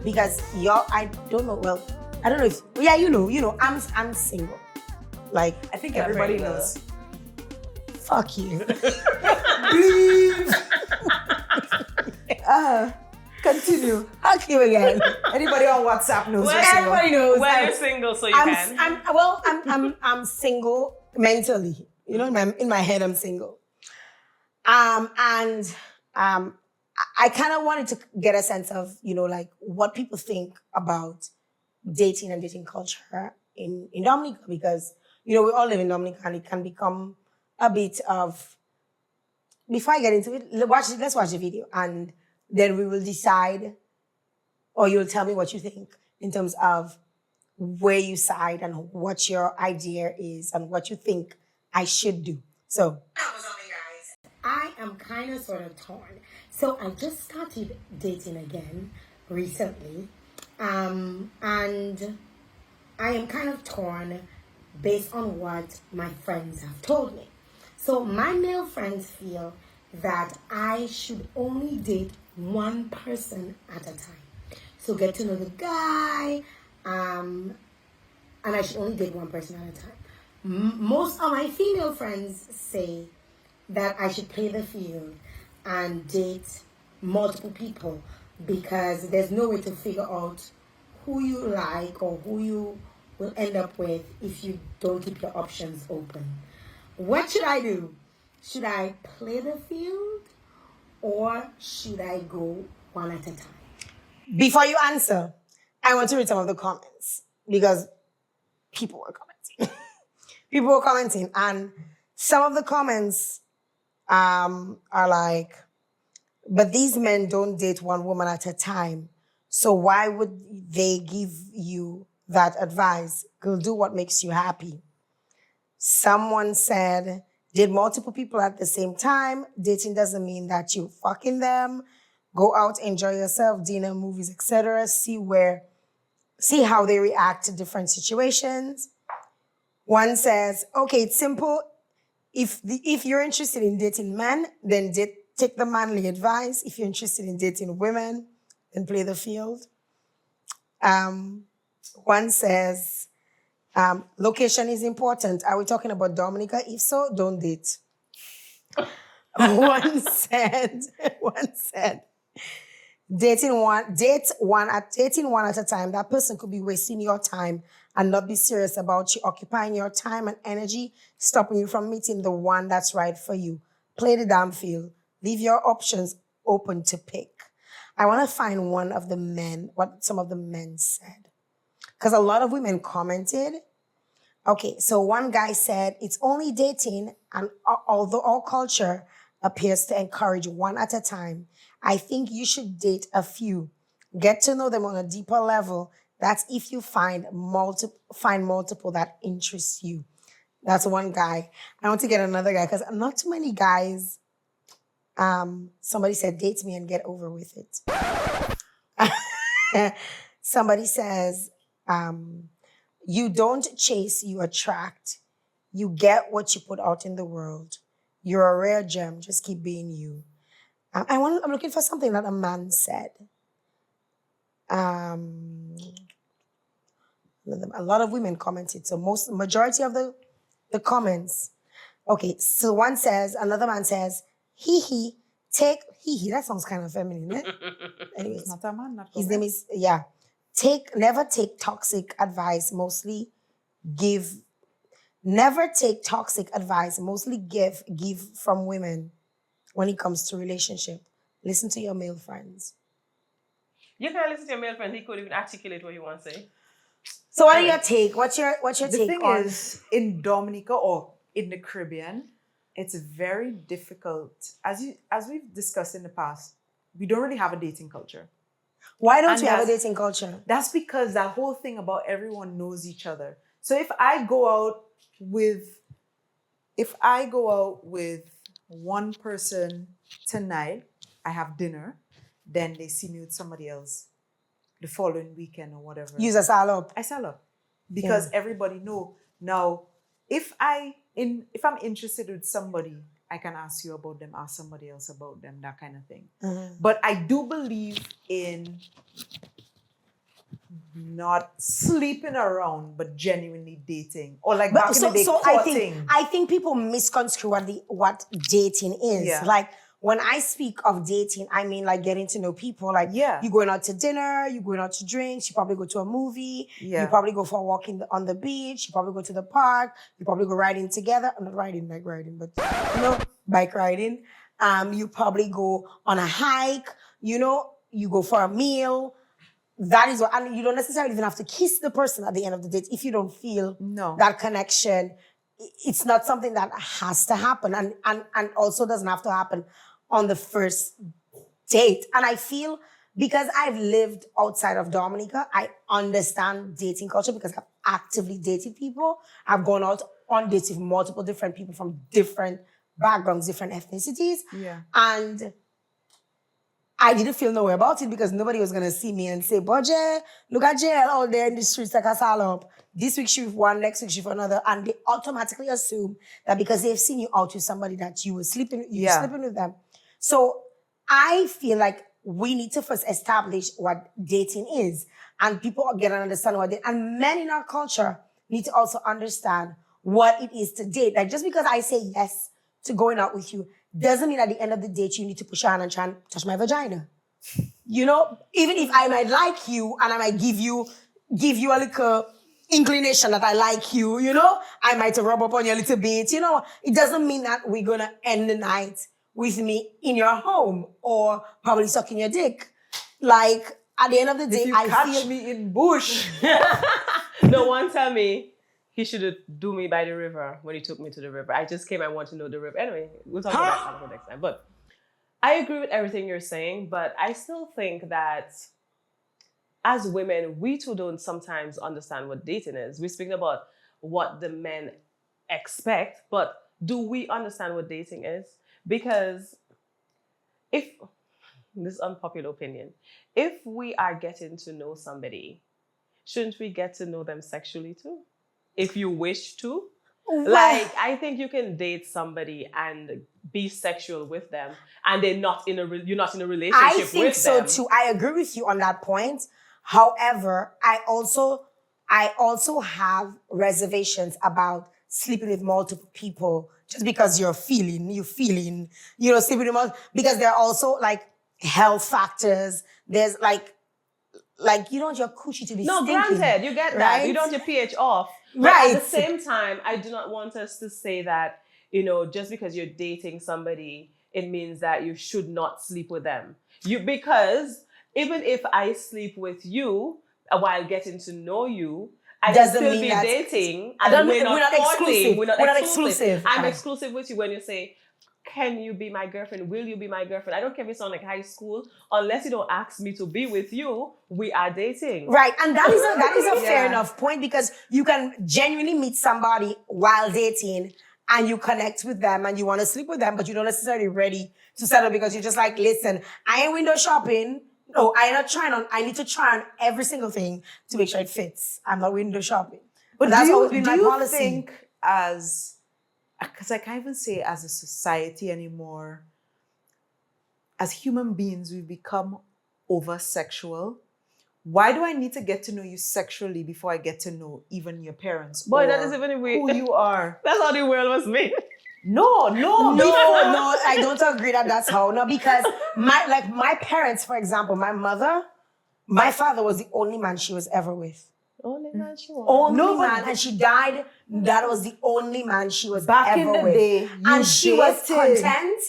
because I don't know. Well, I don't know if I'm single. Like I think everybody knows. Fuck you. Continue. Fuck you again. Anybody on WhatsApp knows. Everybody knows. When you're single, so you can. I'm single mentally. You know, in my head, I'm single. I kind of wanted to get a sense of, like what people think about dating and dating culture in Dominica, because, we all live in Dominica and it can become a bit of, before I get into it, let's watch the video and then we will decide, or you'll tell me what you think in terms of where you side and what your idea is and what you think I should do. So, I am kind of sort of torn. So I just started dating again recently. And I am kind of torn based on what my friends have told me. So my male friends feel that I should only date one person at a time. So get to know the guy, and I should only date one person at a time. Most of my female friends say that I should play the field and date multiple people because there's no way to figure out who you like or who you will end up with if you don't keep your options open. What should I do? Should I play the field or should I go one at a time? Before you answer, I want to read some of the comments because people were commenting. People were commenting, and some of the comments are like, but these men don't date one woman at a time. So why would they give you that advice? Go do what makes you happy. Someone said, date multiple people at the same time. Dating doesn't mean that you fucking them. Go out, enjoy yourself, dinner, movies, etc. See how they react to different situations. One says, okay, it's simple. If you're interested in dating men, then take the manly advice. If you're interested in dating women, then play the field. One says, location is important. Are we talking about Dominica? If so, don't date. One said, dating one at a time. That person could be wasting your time and not be serious about you, occupying your time and energy, stopping you from meeting the one that's right for you. Play the damn field. Leave your options open to pick. I want to find what some of the men said. Because a lot of women commented. Okay, so one guy said, it's only dating, and although all culture appears to encourage one at a time, I think you should date a few. Get to know them on a deeper level. That's if you find multiple that interest you. That's one guy. I want to get another guy because not too many guys. Somebody said, date me and get over with it. Somebody says, you don't chase, you attract. You get what you put out in the world. You're a rare gem. Just keep being you. I'm looking for something that a man said. A lot of women commented. So majority of the comments. Okay, so another man says, take that sounds kind of feminine, eh? Anyways. It's not a man, not his name is, yeah. Never take toxic advice, mostly give from women when it comes to relationship. Listen to your male friends. You can listen to your male friend, he could even articulate what you want to say. So what are your take? What's your the take thing on? is, in Dominica or in the Caribbean, it's very difficult. As we've discussed in the past, we don't really have a dating culture. Why don't you have a dating culture? That's because that whole thing about everyone knows each other. So if I go out with one person tonight, I have dinner, then they see me with somebody else the following weekend or whatever. You just sell up. I sell up. Because everybody know. Now, if I'm interested with somebody, I can ask you about them, ask somebody else about them, that kind of thing. Mm-hmm. But I do believe in not sleeping around, but genuinely dating, or like But back in the day, I courting. think people misconstrue what dating is. Yeah. Like when I speak of dating, I mean like getting to know people. Like Yeah. you going out to dinner, you going out to drinks, you probably go to a movie, Yeah. you probably go for a walk on the beach, you probably go to the park, you probably go riding together. I'm not riding like riding, but bike riding. You probably go on a hike, you go for a meal. That is what, and you don't necessarily even have to kiss the person at the end of the date if you don't feel that connection. It's not something that has to happen, and also doesn't have to happen on the first date. And I feel because I've lived outside of Dominica, I understand dating culture because I've actively dated people. I've gone out on dates with multiple different people from different backgrounds, different ethnicities, and I didn't feel no way about it because nobody was going to see me and say, Budget, look at Jael out there in the streets like a salop. This week she with one, next week she with another. And they automatically assume that because they've seen you out with somebody that you were sleeping with them. So I feel like we need to first establish what dating is. And people get an understanding what dating. And men in our culture need to also understand what it is to date. Like just because I say yes to going out with you doesn't mean at the end of the date you need to push on and try and touch my vagina. Even if I might like you and I might give you a little inclination that I like you, I might rub up on you a little bit, it doesn't mean that we're gonna end the night with me in your home or probably sucking your dick. Like at the end of the day, if you catch me in bush. No one tell me he should do me by the river when he took me to the river. I just came, I want to know the river. Anyway, we'll talk about that next time. But I agree with everything you're saying, but I still think that as women, we too don't sometimes understand what dating is. We're speaking about what the men expect, but do we understand what dating is? Because this is unpopular opinion, if we are getting to know somebody, shouldn't we get to know them sexually too? If you wish to. Like, I think you can date somebody and be sexual with them and you're not in a relationship with them. I think so too. I agree with you on that point. However, I also have reservations about sleeping with multiple people just because you're feeling, sleeping with multiple, because there are also like health factors. There's like you don't want your coochie to be stinking. Granted, you get that. Right? You don't want your pH off. But at the same time, I do not want us to say that, just because you're dating somebody, it means that you should not sleep with them. Because even if I sleep with you while getting to know you, I can still be dating. And we're not exclusive. We're not exclusive. I'm exclusive with you when you say, can you be my girlfriend? Will you be my girlfriend? I don't care if it's on like high school. Unless you don't ask me to be with you, we are dating. Right. And that is a fair enough point because you can genuinely meet somebody while dating and you connect with them and you want to sleep with them, but you're not necessarily ready to settle because you're just like, listen, I ain't window shopping. No, I need to try on every single thing to make sure it fits. I'm not window shopping. But that's always been my policy. Do you think because I can't even say as a society anymore, as human beings, we've become over-sexual. Why do I need to get to know you sexually before I get to know even your parents? Boy, that is even who you are. That's how the world was made. No, I don't agree that that's how. No, because my parents, for example, my father was the only man she was ever with. Only man she was. Only man, and she died. That was the only man she was back ever in the with. day. And she was content.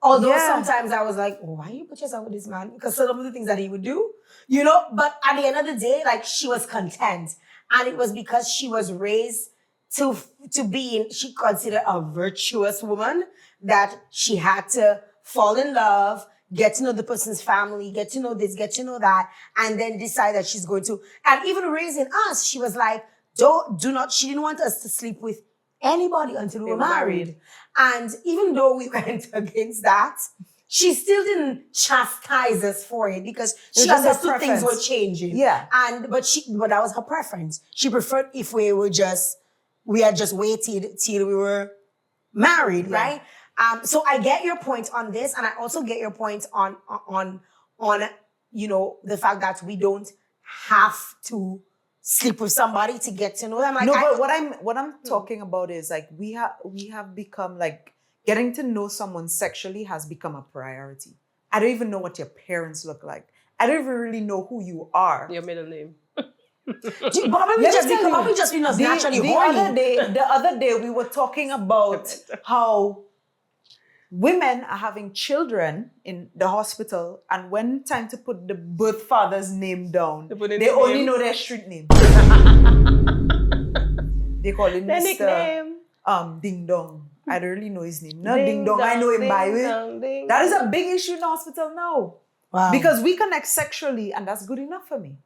Although sometimes I was like, why you put yourself with this man? Because some of the things that he would do, But at the end of the day, like she was content, and it was because she was raised to be she considered a virtuous woman that she had to fall in love, get to know the person's family, get to know this, get to know that, and then decide that she's going to. And even raising us, she was like, she didn't want us to sleep with anybody until we were married. And even though we went against that, she still didn't chastise us for it because she understood things were changing. Yeah. But that was her preference. She preferred if we had just waited till we were married, right? So I get your point on this, and I also get your point on the fact that we don't have to sleep with somebody to get to know them. Like, No, but what I'm talking about is like we have become like getting to know someone sexually has become a priority. I don't even know what your parents look like. I don't even really know who you are. Your middle name. Probably just being us naturally horny. The other day we were talking about how women are having children in the hospital, and when time to put the birth father's name down, they only know their street name. They call him Their Mr. nickname. Ding Dong. I don't really know his name. No, Ding Ding Dong. I know him ding by way. dong, ding That is a big issue in the hospital now. Wow. Because we connect sexually, and that's good enough for me.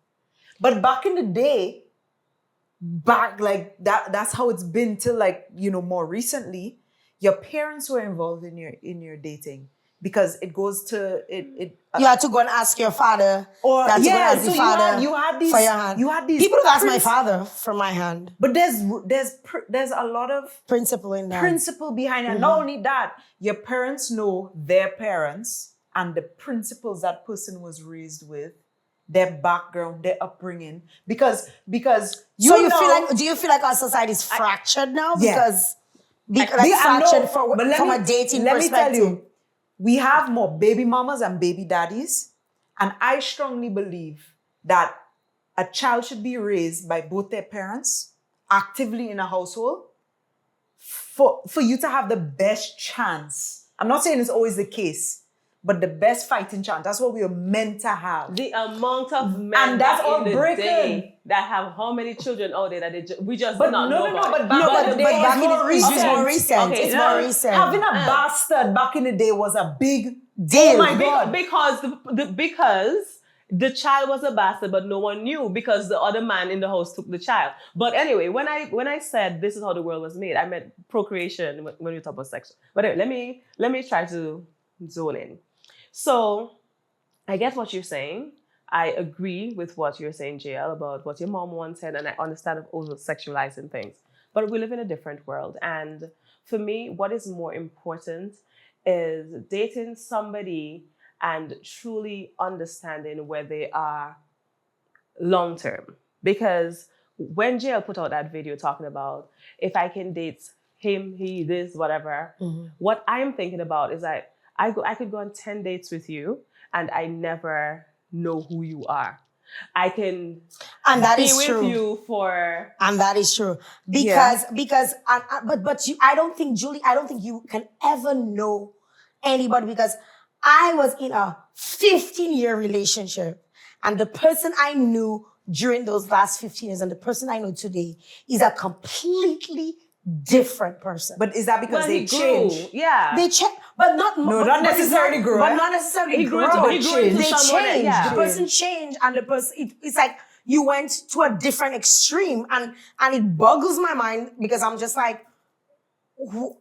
But back in the day, that's how it's been till like, more recently, your parents were involved in your dating because it goes to it. You had to go and ask your father. Or you had to go and ask the father you had these for your hand. You had these people don't ask my father for my hand. But there's a lot of Principle in that. principle behind it. Not only that, your parents know their parents and the principles that person was raised with, their background, their upbringing. Because do you feel like our society is fractured now? Because fractured from a dating perspective. Let me tell you, we have more baby mamas and baby daddies. And I strongly believe that a child should be raised by both their parents actively in a household for you to have the best chance. I'm not saying it's always the case, but the best fighting chance. That's what we are meant to have. The amount of men and that's all in the breaking. day that have how many children out there that we just But not know about. but back in the day back it's in more recent. It's more recent. Okay, It's more recent. Having a bastard back in the day was a big deal. Oh my God. Because the child was a bastard, but no one knew because the other man in the house took the child. But anyway, when I said this is how the world was made, I meant procreation when we talk about sex. But anyway, let me try to zone in. So I get what you're saying. I agree with what you're saying, Jael, about what your mom once said, and I understand of over sexualizing things. But we live in a different world. And for me, what is more important is dating somebody and truly understanding where they are long term. Because when Jael put out that video talking about if I can date him, he, this, whatever, what I'm thinking about is that I could go on 10 dates with you and I never know who you are. I can be with you for... And that is true. Because I don't think, Julie, you can ever know anybody, because I was in a 15-year relationship and the person I knew during those last 15 years and the person I know today is a completely different person. But is that because they changed? Yeah. They change, but not necessarily grew. But not necessarily He grew. They changed. The person changed, and the person it's like you went to a different extreme, and it boggles my mind because I'm just like, what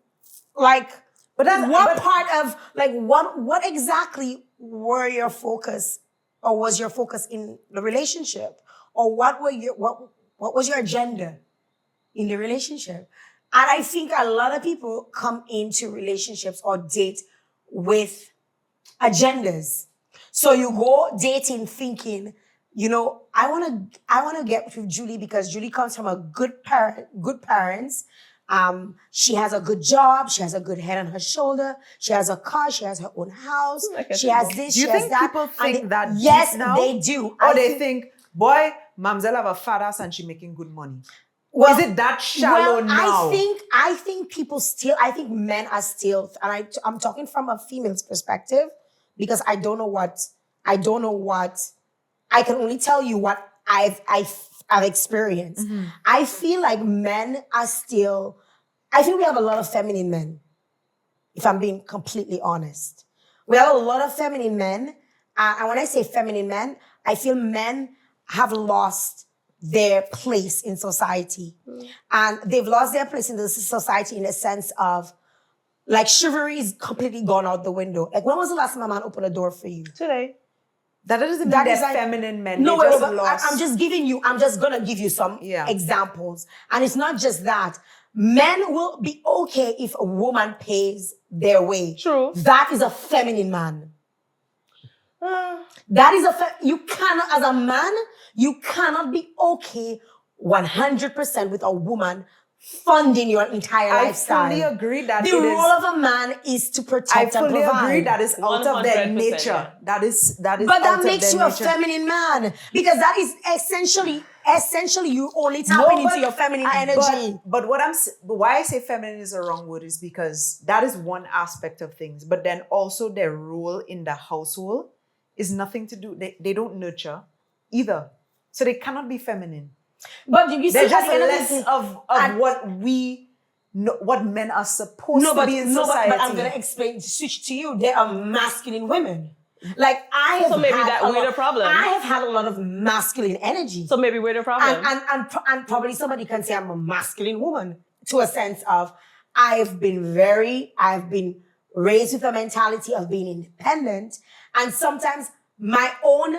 exactly were your focus, or was your focus in the relationship, or what was your agenda in the relationship? And I think a lot of people come into relationships or date with agendas. So you go dating thinking, I want to get with Julie because Julie comes from a good parents. She has a good job. She has a good head on her shoulder. She has a car. She has her own house. She has this. Do you think people think that? Yes, now? they do. Or they think, boy, mamzelle have a fat ass and she making good money. Well, is it that shallow now? I think people still, I think men are still, and I'm talking from a female's perspective because I don't know what, I can only tell you what I've experienced. Mm-hmm. I feel like men are still, I think we have a lot of feminine men, if I'm being completely honest. We have a lot of feminine men, and when I say feminine men, I feel men have lost their place in society. And they've lost their place in the society in a sense of, like, chivalry is completely gone out the window. Like, when was the last time a man opened a door for you? Today. That doesn't mean they're like, feminine men. No, just I'm just gonna give you some examples. And it's not just that. Men will be okay if a woman pays their way. True. That is a feminine man. That is you cannot, as a man, you cannot be okay 100% with a woman funding your entire lifestyle. I fully agree that the role of a man is to protect and provide. I fully agree that is out of their 100%, nature. yeah. That is But out that of makes their you a nature. feminine man, because that is essentially you only tapping into your feminine energy. But why I say feminine is a wrong word is because that is one aspect of things. But then also their role in the household is nothing to do. They don't nurture either, so they cannot be feminine. But you see, they're just at the end less of what we know, what men are supposed to be in society. But I'm gonna switch to you. They are masculine women. Like I have So maybe had we're the problem. I have had a lot of masculine energy. So maybe we're the problem. And probably somebody can say I'm a masculine woman, to a sense of I've been raised with a mentality of being independent, and sometimes my own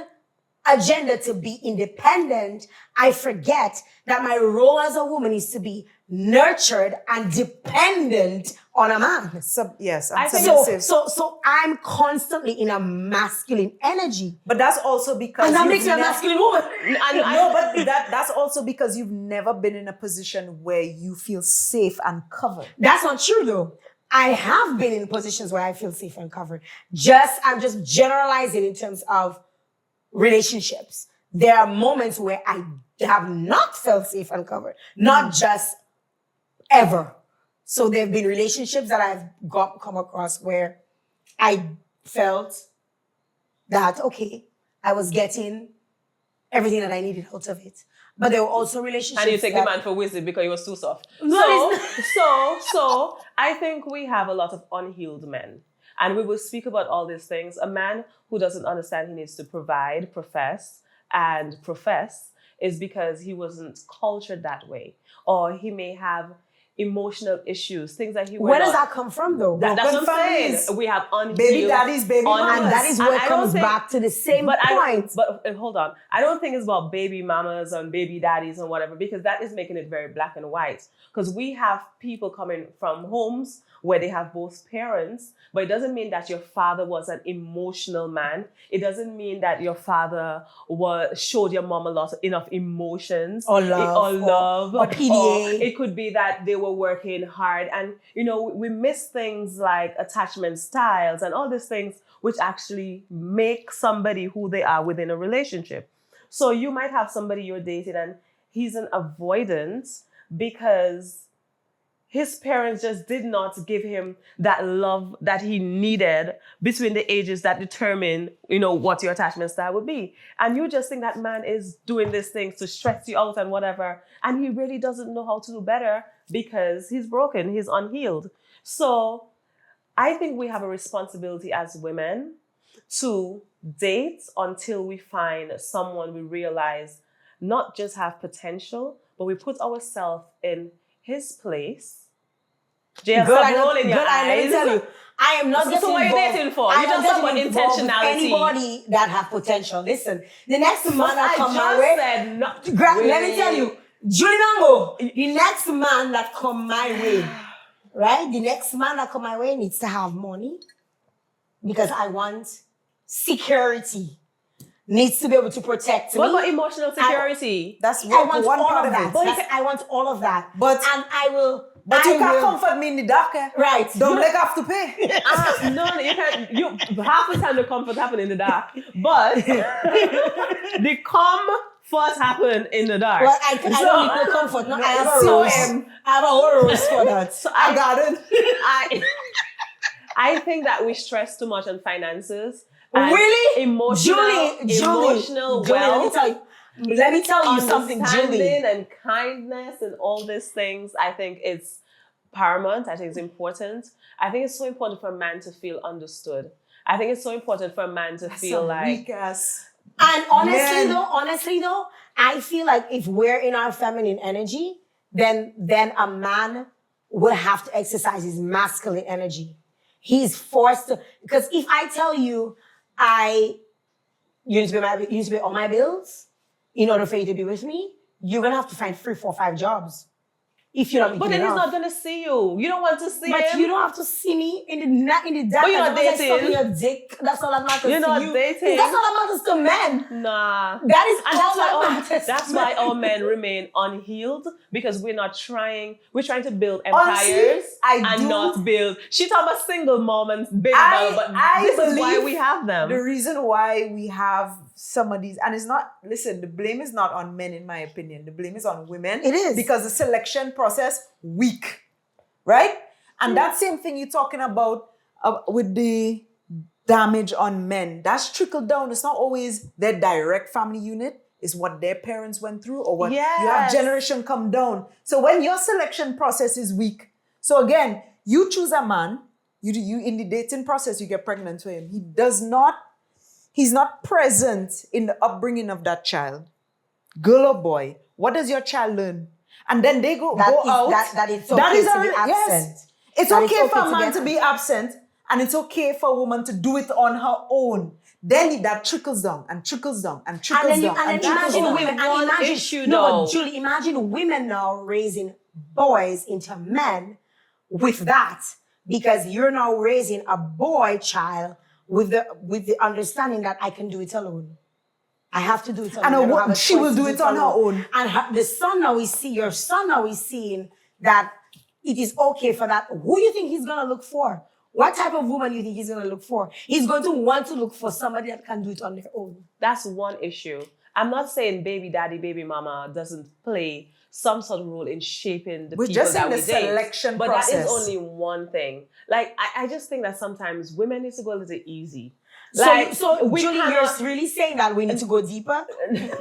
agenda to be independent, I forget that my role as a woman is to be nurtured and dependent on a man. Yes, so I'm constantly in a masculine energy. But that's also because and that makes me a masculine woman. But that's also because you've never been in a position where you feel safe and covered. That's not true though. I have been in positions where I feel safe and covered. I'm just generalizing in terms of relationships. There are moments where I have not felt safe and covered, not just ever. So there have been relationships that I've come across where I felt that, okay, I was getting everything that I needed out of it. But there were also relationships. And you take the man for wisdom because he was too soft. No, so I think we have a lot of unhealed men. And we will speak about all these things. A man who doesn't understand he needs to provide, profess is because he wasn't cultured that way. Or he may have emotional issues, things that he Where does that come from though? That's what I'm saying. We have unhealed. Baby daddies, baby mamas. And that is where it comes back to the same point. But hold on. I don't think it's about baby mamas and baby daddies and whatever, because that is making it very black and white. Because we have people coming from homes where they have both parents, but it doesn't mean that your father was an emotional man. It doesn't mean that your father showed your mom enough emotions or love or PDA. Or it could be that they were working hard, and we miss things like attachment styles and all these things which actually make somebody who they are within a relationship. So you might have somebody you're dating and he's an avoidant because his parents just did not give him that love that he needed between the ages that determine, what your attachment style would be. And you just think that man is doing these things to stress you out and whatever. And he really doesn't know how to do better because he's broken, he's unhealed. So I think we have a responsibility as women to date until we find someone we realize not just have potential, but we put ourselves in his place. Jael, stop rolling your eyes. Let me tell you, I am not getting So what are you dating for? You just talk about intentionality. Anybody that have potential. Listen, the next man that come my way. Let me tell you, Julie Mango, the next man that come my way, right? The next man that come my way needs to have money because I want security. Needs to be able to protect me. What about emotional security? That's I want one all part of of that. it. I want all of that. But you can't comfort me in the dark. Right. Don't make have to pay. No, you can't. Half the time the comfort happen in the dark, but the comfort happen in the dark. Well, I don't need no comfort. No, I have a rose. I have a whole rose for that. So I got it. I think that we stress too much on finances. Really? Emotional wealth. Let me tell you something, Julie. And kindness and all these things, I think it's paramount. I think it's important. I think it's so important for a man to feel understood. I think it's so important for a man to feel like... And honestly though, I feel like if we're in our feminine energy, then a man will have to exercise his masculine energy. He's forced to... Because if I tell you, you need to pay all my bills in order for you to be with me, you're going to have to find 3, 4, 5 jobs. if you're not But making then he's enough. not gonna see you. You don't want to see But him. you don't have to see me in the dark. But you're not As long as I suck dating. your dick, that's all that matters You're to not you. dating. That's all that matters to men. Nah. That is And all that matters. that's to why men. our men remain unhealed, because we're trying to build Honestly, empires I and do- not build. She talked about single mom and baby I- mama, but I this is why believe we have them. The reason why we have some of these, and it's not, listen, the blame is not on men, in my opinion. The blame is on women. It is. Because the selection process, weak. Right? And that same thing you're talking about with the damage on men, that's trickled down. It's not always their direct family unit. It's what their parents went through or what you have Yes. generation come down. So when your selection process is weak, so again, you choose a man, you in the dating process, you get pregnant with him. He's not present in the upbringing of that child. Girl or boy, what does your child learn? And then they go out. That it's okay to be absent. Yes. It's That okay it's for okay a to man be to be absent, and it's okay for a woman to do it on her own. Then that trickles down and trickles down and trickles And then, down. and then that's imagine one women. And imagine, issue, no, though. but Julie, imagine women now raising boys into men with that, because you're now raising a boy child with the understanding that I can do it alone. I have to do it alone. And I don't have a she choice will to do it on her own. And your son now is seeing that it is okay for that. Who do you think he's gonna look for? What type of woman do you think he's gonna look for? He's going to want to look for somebody that can do it on their own. That's one issue. I'm not saying baby daddy, baby mama doesn't play some sort of role in shaping the We're people just that in the we date. selection But process. that is only one thing. Like, I just think that sometimes women need to go a little easy. So, Like, so we Julie, cannot- you're really saying that we need to go deeper?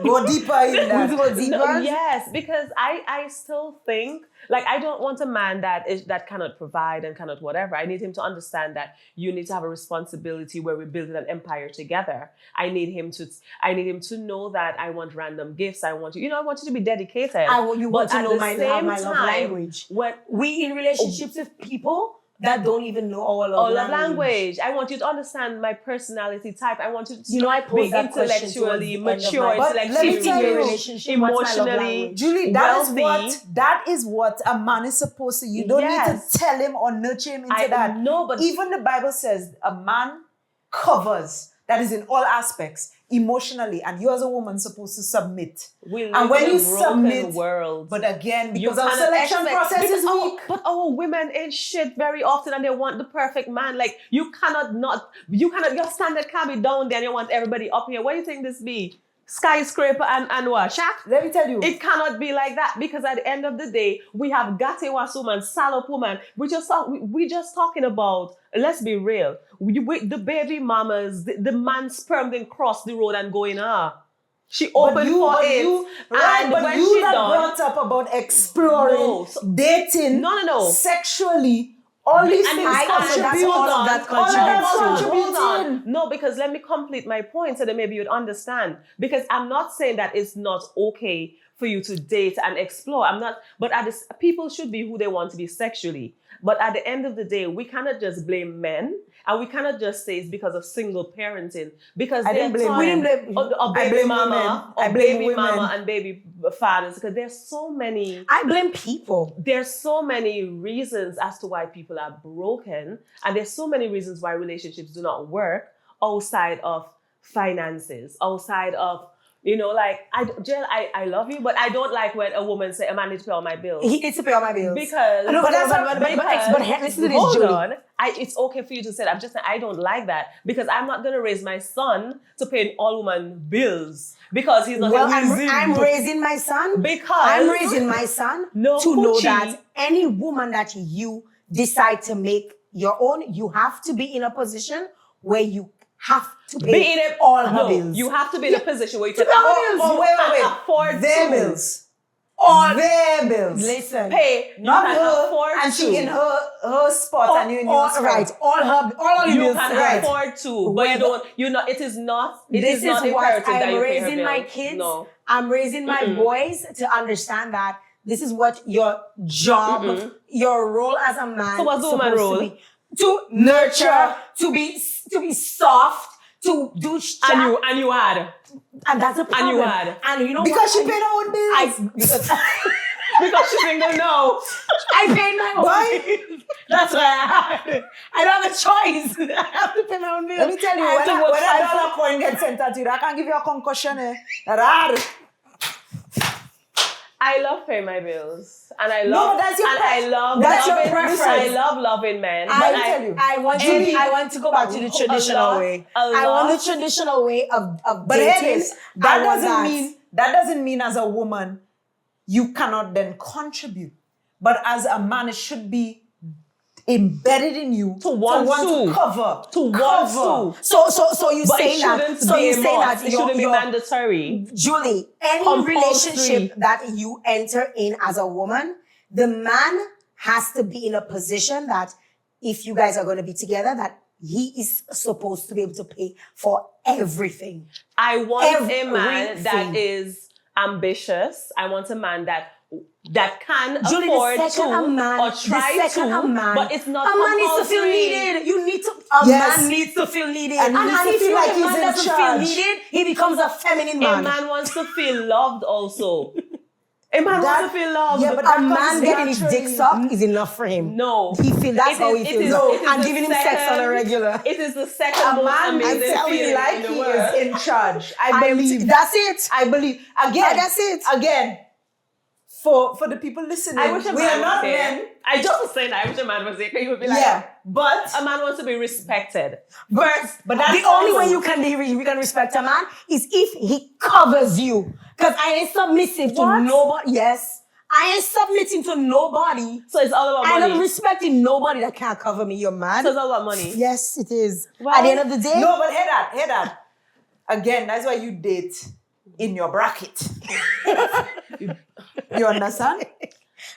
Go deeper in We need to that. go deeper? No, yes, because I still think, like, I don't want a man that cannot provide and cannot whatever. I need him to understand that you need to have a responsibility where we're building an empire together. I need him to know that I want random gifts. I want you to be dedicated. You want But to at know the my same love time, language. when We in relationships with people that don't even know our all love of language. I want you to understand my personality type. I want you to You know, I be posed that question intellectually towards the end of mature, my- But let me intellectually tell you, rich, relationship, what's my love emotionally language? Julie, wealthy. that is what a man is supposed to. You don't need Yes. to tell him or nurture him into I that. know, but Even the Bible says a man covers. That is in all aspects, emotionally, and you as a woman supposed to submit. we live And when in you a broken submit, world. But again, You because our cannot selection expect- process is because weak. But our women ain't shit very often, and they want the perfect man. Like, your standard can't be down there and you want everybody up here. What do you think this be? Skyscraper and what? Shack? Let me tell you. It cannot be like that, because at the end of the day, we have Gatewas woman, Salop woman. We just talking about, let's be real, the baby mamas, the man sperm didn't cross the road and go in her. She opened for it. And but when you she that done, brought up about exploring, No, dating, No. sexually, all these And things that's contribute. all of that All of that contributes. Hold on. contributing. No, because let me complete my point so that maybe you'd understand. Because I'm not saying that it's not okay for you to date and explore. People should be who they want to be sexually. But at the end of the day, we cannot just blame men, and we cannot just say it's because of single parenting. Because I didn't blame men. a I baby blame mama, women. I or blame baby women. mama and baby fathers. Because there's so many. I blame people. There's so many reasons as to why people are broken, and there's so many reasons why relationships do not work outside of finances, outside of, Jael, I love you, but I don't like when a woman say, a man needs to pay all my bills. He needs to pay all my bills. Because No, but listen to this, hold Julie. on. It's okay for you to say that. I'm just saying I don't like that, because I'm not going to raise my son to pay all woman bills because he's not Well, a wizard. I'm raising my son. Because I'm raising my son No to know coochie. that any woman that you decide to make your own, you have to be in a position where you have to pay all her bills. You have to be in a position where you can pay all her bills. afford Their to bills. All their bills. Listen, pay. Not you can her, afford and to. she in her spot and you in your spot. right, all her You bills. can Right. afford to, but you don't. You're not. It is not. It This is not is what imperative that I'm you pay her raising my bills. kids. No. I'm raising my boys to understand that this is what your job, your role as a man. So what's the is woman supposed role? to be. To nurture, to be soft, to do chat, And you had. and that's a problem. you had. And you know Because what? she paid her own bills. because she's single. No, I paid my own bills. That's why I don't have a choice. I have to pay my own bills. Let me tell you, I have when to work a five- dollar coin gets sent at you, I can give you a concussion. Rar. I love paying my bills, and I No, love. that's your and I love that's your loving. preference. I love loving men. But Let me tell you. I want to go back to the traditional way. I want the traditional way of But dating. here it is. That I want doesn't mean as a woman you cannot then contribute. But as a man, it should be embedded in you To want to. cover. To want to. So you But say it that. shouldn't So be you a say must. that It shouldn't be you're- mandatory. Julie, any Compulsory. relationship that you enter in as a woman, the man has to be in a position that if you guys are going to be together, that he is supposed to be able to pay for everything. I want a man Everything. that is ambitious. I want a man that can Julie, afford the second to a man, or try the second to, a man, but it's not a man needs to feel compulsory. needed. You need to. Yes. Man needs to feel needed. And he needs to if feel like a he's man in doesn't feel charge. needed, he becomes a feminine A man. man wants to feel loved also. A man That- wants to feel loved. yeah, but A that man comes getting his dick naturally. sucked is enough for him. No. He feels that's It how is- he it feels. is- it is And the giving him sex on a second- regular. It is the second A most man amazing needs to feeling feel like in the he world. is in charge. I believe. That's it. I believe. Again, That's it. Again, for the people listening, I wish a we man are not was here. men. I just was saying that. I wish a man was here. 'Cause you would be like, Yeah, but a man wants to be respected. But that's the only also- way you can respect a man is if he covers you. Because I ain't submissive to What? nobody. Yes. I ain't submitting to nobody. So it's all about And I'm money. respecting nobody that can't cover me. You're mad. So it's all about money. Yes, it is. Well, At the end of the day, no, but hear that. Again, that's why you date in your bracket. You understand?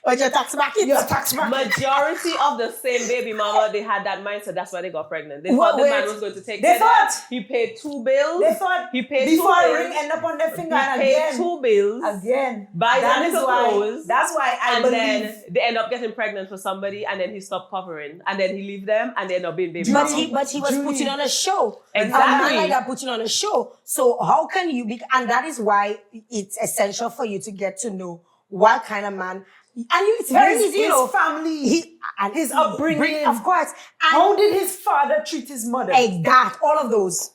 or your tax bracket. Your tax bracket. Majority of the same baby mama, they had that mindset. That's why they got pregnant. They What, thought the man wait. was going to take They care of thought- that. He paid 2 bills. They thought he paid before 2 a bills. ring end up on their finger, He and paid again, 2 bills. that Buy them is little why. clothes. That's why I And believe. then they end up getting pregnant for somebody, and then he stopped covering, and then he leave them, and they end up being baby But mama. he was Julie. putting on a show. Exactly. A man like that putting on a show. So how can you be, and that is why it's essential for you to get to know what kind of man, and it's very easy, you know. His family, And his upbringing. of course. And How did his father treat his mother? that, all of those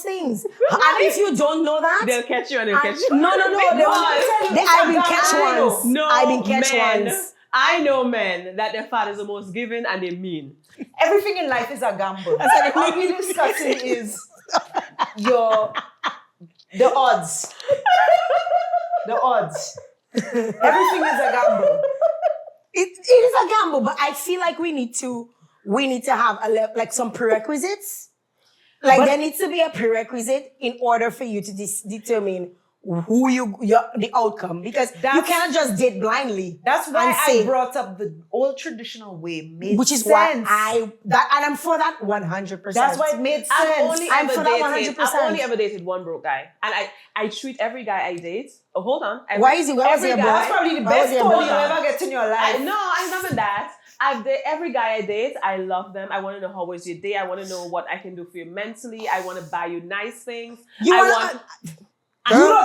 things. And if you don't know that, They'll catch you and they'll and- catch you. no, I've been catch I once. No, I've been catch men. once. I know men that their fathers are most giving and they mean. Everything in life is a gamble. said What we're discussing is the odds. The odds. Everything is a gamble. It is a gamble, but I feel like we need to have like some prerequisites. Like there needs to be a prerequisite in order for you to determine who the outcome, because you That's- cannot just date blindly. That's why and say, I brought up the old traditional way made which is sense. why and I'm for that 100%. That's why it made sense. I'm for that 100%. I've only ever dated one broke guy, and I treat every guy I date. Oh, hold on. Why is he? Why was every he a guy- boy? That's probably the Why was best he a story boy? you'll ever get in your life. I've never that. Every guy I date, I love them. I want to know how was your day. I want to know what I can do for you mentally. I want to buy you nice things. You don't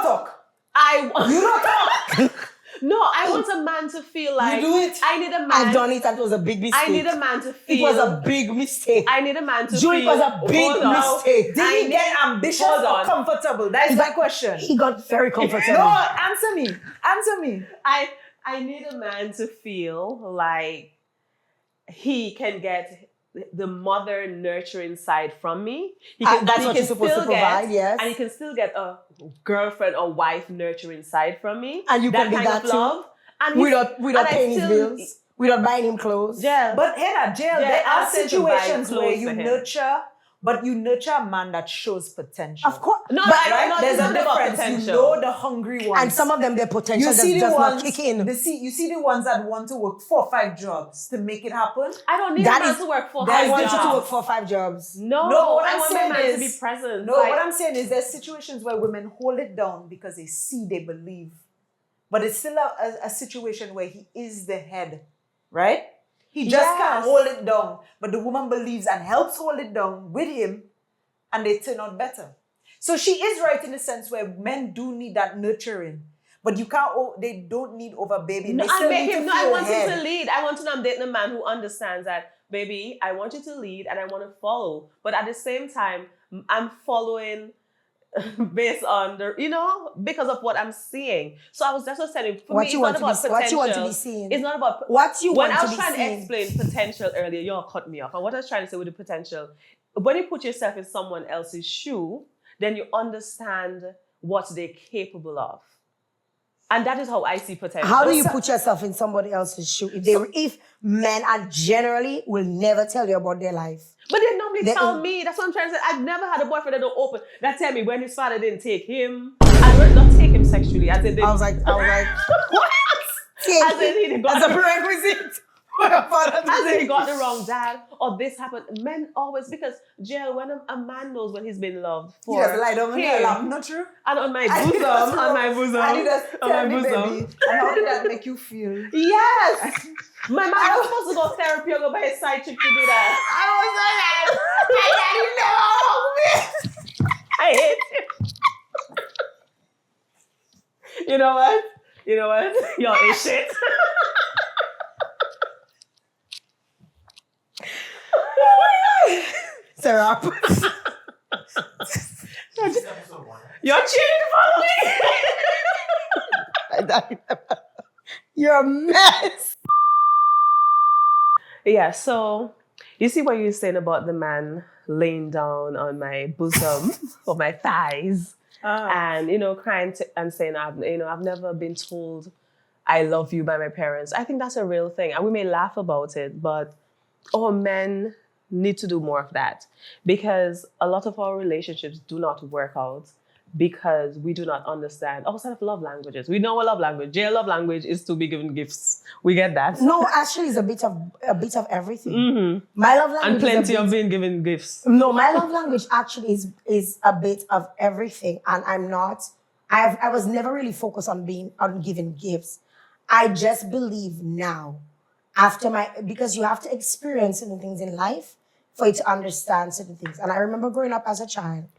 talk. I want. You don't talk. No, I want a man to feel like do it. I need a man. I've done it and it was a big mistake. I need a man to It feel. was a big mistake. I need a man to Julie, feel. it was a big Hold on. mistake. Did he get ambitious Hold or on. comfortable? That is my question. He got very comfortable. No, answer me. Answer me. I need a man to feel like he can get the mother nurturing side from me. That's what you're supposed to provide, yes. And he can still get a girlfriend or wife nurturing side from me. And you can be kind that of too? love. And he's- Without and I paying his still- bills, without buying him clothes. Yeah. But Jael, Yeah, there are I'll say to buy situations clothes where for you him. nurture, but you nurture a man that shows potential. Of course. No, But- I don't Right? know. There's It's a not about difference. You potential. know the hungry ones. And some of them, their potential you see does the not ones, kick in. you see the ones that want to work 4 or 5 jobs to make it happen. I don't need That a man is- to work for I his want you to job. work 4 or 5 jobs. No, No, what I I'm want my saying man to be is- present. No, Like, what I'm saying is there's situations where women hold it down because they see, they believe. But it's still a situation where he is the head, right? He just Yes. can't hold it down. But the woman believes and helps hold it down with him, and they turn out better. So she is right in the sense where men do need that nurturing. But you can't. They don't need over baby. No, They still need to I feel want him head. to lead. I want to know I'm dating a man who understands that, baby, I want you to lead and I want to follow. But at the same time, I'm following based on because of what I'm seeing. So I was just saying, for me, it's not about potential. What you want to be seeing. It's not about what you when want I to was be trying seeing. to explain potential earlier, you all cut me off. And what I was trying to say with the potential, when you put yourself in someone else's shoe, then you understand what they're capable of. And that is how I see potential. How do you put yourself in somebody else's shoe? If men are generally will never tell you about their life. But they normally tell me. That's what I'm trying to say. I've never had a boyfriend that don't open. That tell me when his father didn't take him. And not take him sexually. As in I was like, what? As in he got as a prerequisite. As in he got the wrong dad. Or this happened. Men always, because Jael, when a man knows when he's been loved for He doesn't lie down on your lap, not true? And on my bosom. On my bosom. Baby. And how did that make you feel? Yes. My man was supposed to go therapy or go by his side chick to do that. I was like, I hate you. You know what? Y'all is shit. Sarah. You're cheating for me. You're a mess. Yeah, so you see what you're saying about the man laying down on my bosom or my thighs and crying and saying I've never been told I love you by my parents. I think that's a real thing, and we may laugh about it, but our men need to do more of that, because a lot of our relationships do not work out because we do not understand outside of love languages. We know a love language. Jail love language is to be given gifts. We get that. No, actually, it's a bit of everything. Mm-hmm. My love language and plenty of being given gifts. No, my love language actually is a bit of everything, and I was never really focused on giving gifts. I just believe now, because you have to experience certain things in life for you to understand certain things. And I remember growing up as a child,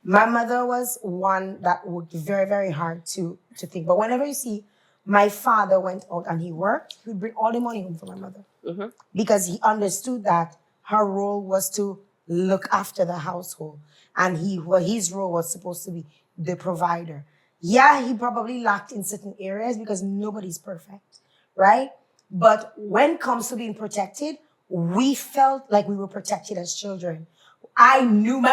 my mother was one that worked very, very hard to think. But whenever you see my father went out and he worked, he would bring all the money home for my mother. Mm-hmm. Because he understood that her role was to look after the household. And his role was supposed to be the provider. Yeah, he probably lacked in certain areas because nobody's perfect, right? But when it comes to being protected, we felt like we were protected as children. My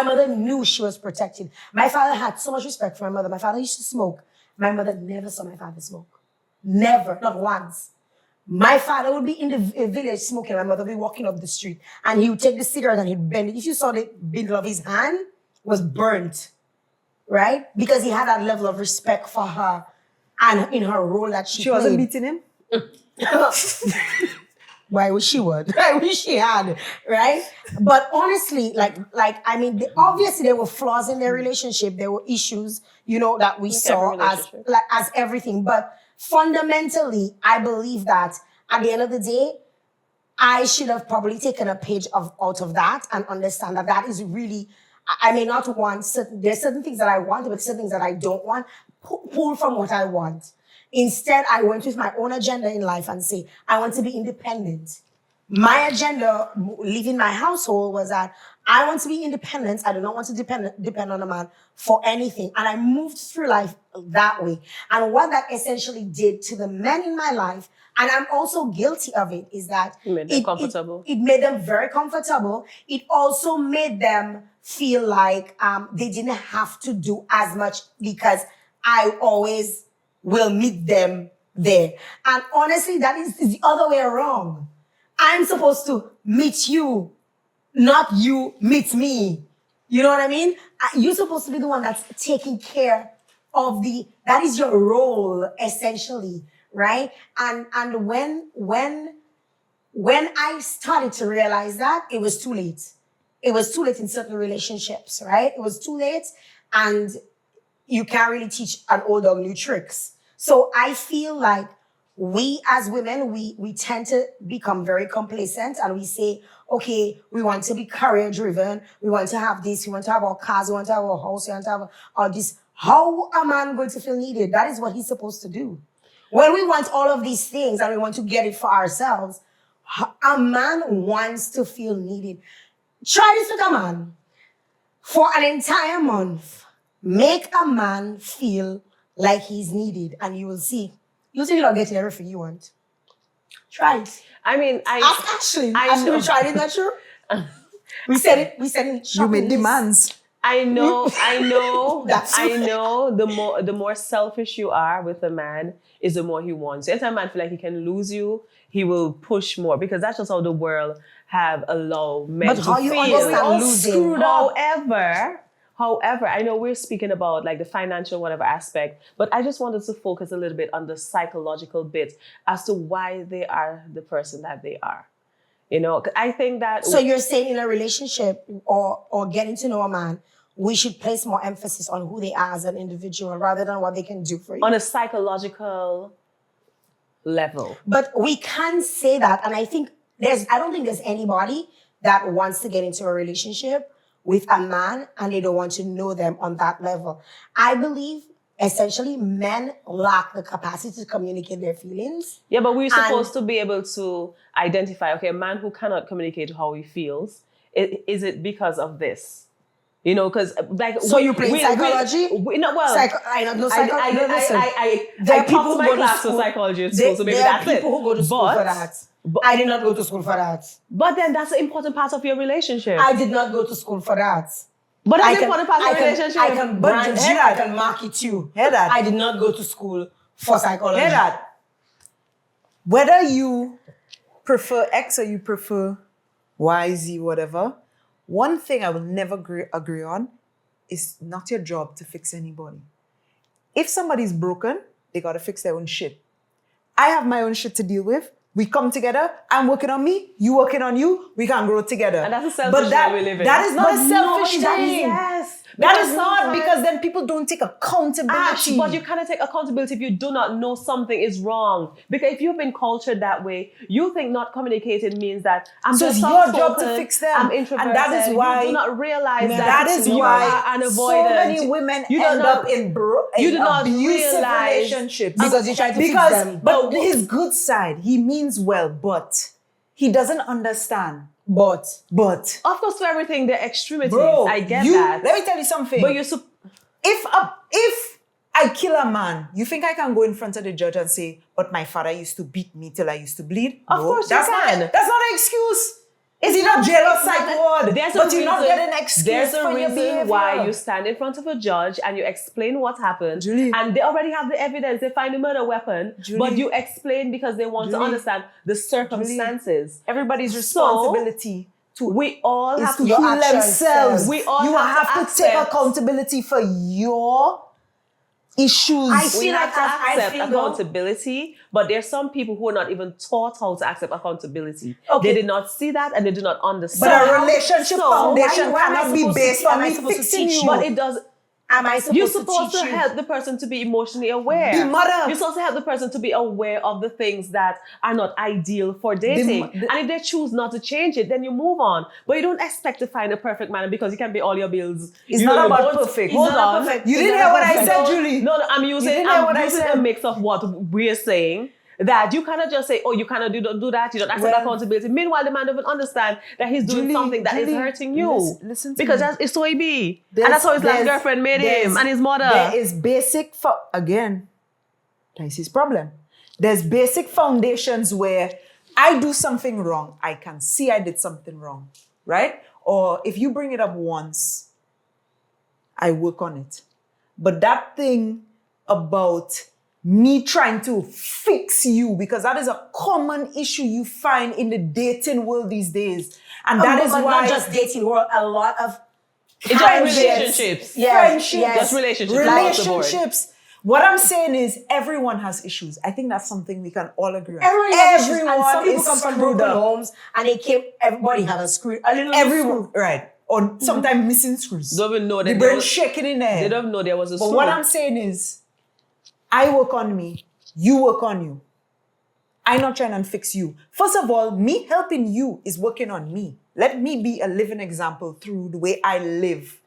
mother knew she was protected. My father had so much respect for my mother. My father used to smoke. My mother never saw my father smoke. Never, not once. My father would be in the village smoking. My mother would be walking up the street. And he would take the cigarette and he'd bend it. If you saw the middle of his hand, was burnt. Right? Because he had that level of respect for her and in her role that she played. Wasn't beating him? Why wish she would? I wish she had, right? But honestly, obviously there were flaws in their relationship. There were issues, that we saw as everything. But fundamentally, I believe that at the end of the day, I should have probably taken a page out of that and understand that is really, I may not want there's certain things that I want, but certain things that I don't want. Pull from what I want. Instead, I went with my own agenda in life and say, I want to be independent. My agenda, leaving my household, was that I want to be independent. I do not want to depend on a man for anything. And I moved through life that way. And what that essentially did to the men in my life, and I'm also guilty of it, is that it made them comfortable. It made them very comfortable. It also made them feel like they didn't have to do as much because I always will meet them there. And honestly, that is the other way around. I'm supposed to meet you, not you meet me. You know what I mean? You're supposed to be the one that's taking care of that is your role, essentially, right? And when I started to realize that, it was too late. It was too late in certain relationships, right? It was too late, and you can't really teach an old dog new tricks. So I feel like we as women, we tend to become very complacent, and we say, okay, we want to be career driven. We want to have this. We want to have our cars. We want to have our house. We want to have all this How a man going to feel needed? That is what he's supposed to do. When we want all of these things and we want to get it for ourselves, a man wants to feel needed. Try this with a man. For an entire month, make a man feel like he's needed, and you will see. You'll see you're not getting everything you want. Try it. I mean, Ask Ashley. I Ashley, know. we tried it, not true? We said it. We said it. You made demands. I know. That's I know. The more selfish you are with a man, is the more he wants. Anytime a man feel like he can lose you, he will push more, because that's just how the world have allowed men But to how you feel. understand losing? However, I know we're speaking about like the financial whatever aspect, but I just wanted to focus a little bit on the psychological bit as to why they are the person that they are. You know, I think that. So you're saying in a relationship or getting to know a man, we should place more emphasis on who they are as an individual rather than what they can do for you. On a psychological level. But we can say that, and I don't think there's anybody that wants to get into a relationship with a man and they don't want to know them on that level. I believe essentially men lack the capacity to communicate their feelings. Yeah, but we're supposed to be able to identify, okay, a man who cannot communicate how he feels, is it because of this? You know, because like... So you play psychology? I There are taught people who my go to class for school. psychology in school, so maybe there are that's it. people who go to school for that. I did not go to school for that. But then that's an important part of your relationship. I did not go to school for that. But that's an important part of your relationship. I can brand you, I can market you. Hear that? I did not go to school for psychology. Hear that? Whether you prefer X or you prefer Y, Z, whatever, one thing I will never agree on is not your job to fix anybody. If somebody's broken, they got to fix their own shit. I have my own shit to deal with. We come together. I'm working on me. You working on you. We can grow together. And that's a selfish way we live in. That is not a selfish thing. Yes. That is not, because then people don't take accountability. But you cannot take accountability if you do not know something is wrong. Because if you've been cultured that way, you think not communicating means that I'm So just it's your job soft-spoken, to fix them. I'm introverted. And that is why you do not realize that is you why are an so avoidant. many women You do end not- up in you do not abusive realize- relationships Because you try to fix them. But his good side, he means well, but he doesn't understand. But Of course, to everything, the extremities. bro, I get that. Let me tell you something. But If I kill a man, you think I can go in front of the judge and say, but my father used to beat me till I used to bleed? Of course you that's can. That's not an excuse. Is he not jail or psych ward? But you're not getting an excuse There's a for your reason behavior. why you stand in front of a judge and you explain what happened. Julie. And they already have the evidence. They find the murder weapon. Julie. But you explain because they want to Julie. understand the circumstances. Everybody's So, responsibility We all have to to heal your actions themselves. self. We all you have to take accept- accountability for your issues. We have to I accept feel though- accountability, but there's some people who are not even taught how to accept accountability. Okay. They did not see that and they do not understand. But a relationship foundation why am I cannot be supposed to- based am on I me supposed to fixing teach you. But it does. Am I supposed You're to supposed teach to you? help the person to be emotionally aware. The mother. You're supposed to help the person to be aware of the things that are not ideal for dating. And if they choose not to change it, then you move on. But you don't expect to find a perfect man because he can pay all your bills. It's You not know, about don't- perfect. Hold It's not on. perfect. You It's didn't not hear what I perfect. said, Julie. No, I'm didn't using hear what I a said. mix of what we're saying. That you cannot just say, oh, you cannot do that, you don't accept Well- accountability. Meanwhile, the man doesn't understand that he's doing Julie, something that is Julie, hurting you. listen to because me. it's so he be. And that's how his last girlfriend made him and his mother. There is basic, again, that's his problem. There's basic foundations where I do something wrong. I can see I did something wrong, right? Or if you bring it up once, I work on it. But that thing about me trying to fix you, because that is a common issue you find in the dating world these days. And that is but why... not just dating world, a lot of It's just relationships. Yes, Friendships. yes. Just relationships. across the board. Relationships. What I'm saying is everyone has issues. I think that's something we can all agree on. Everyone has issues, and some people is come from screwed broken up. homes and they came, everybody have a screw, a little Everyone, screw. right. Or sometimes missing screws. Don't even know that The there brain was- shaking in there. They don't know there was a But screw. what I'm saying is, I work on me, you work on you. I'm not trying to fix you. First of all, me helping you is working on me. Let me be a living example through the way I live.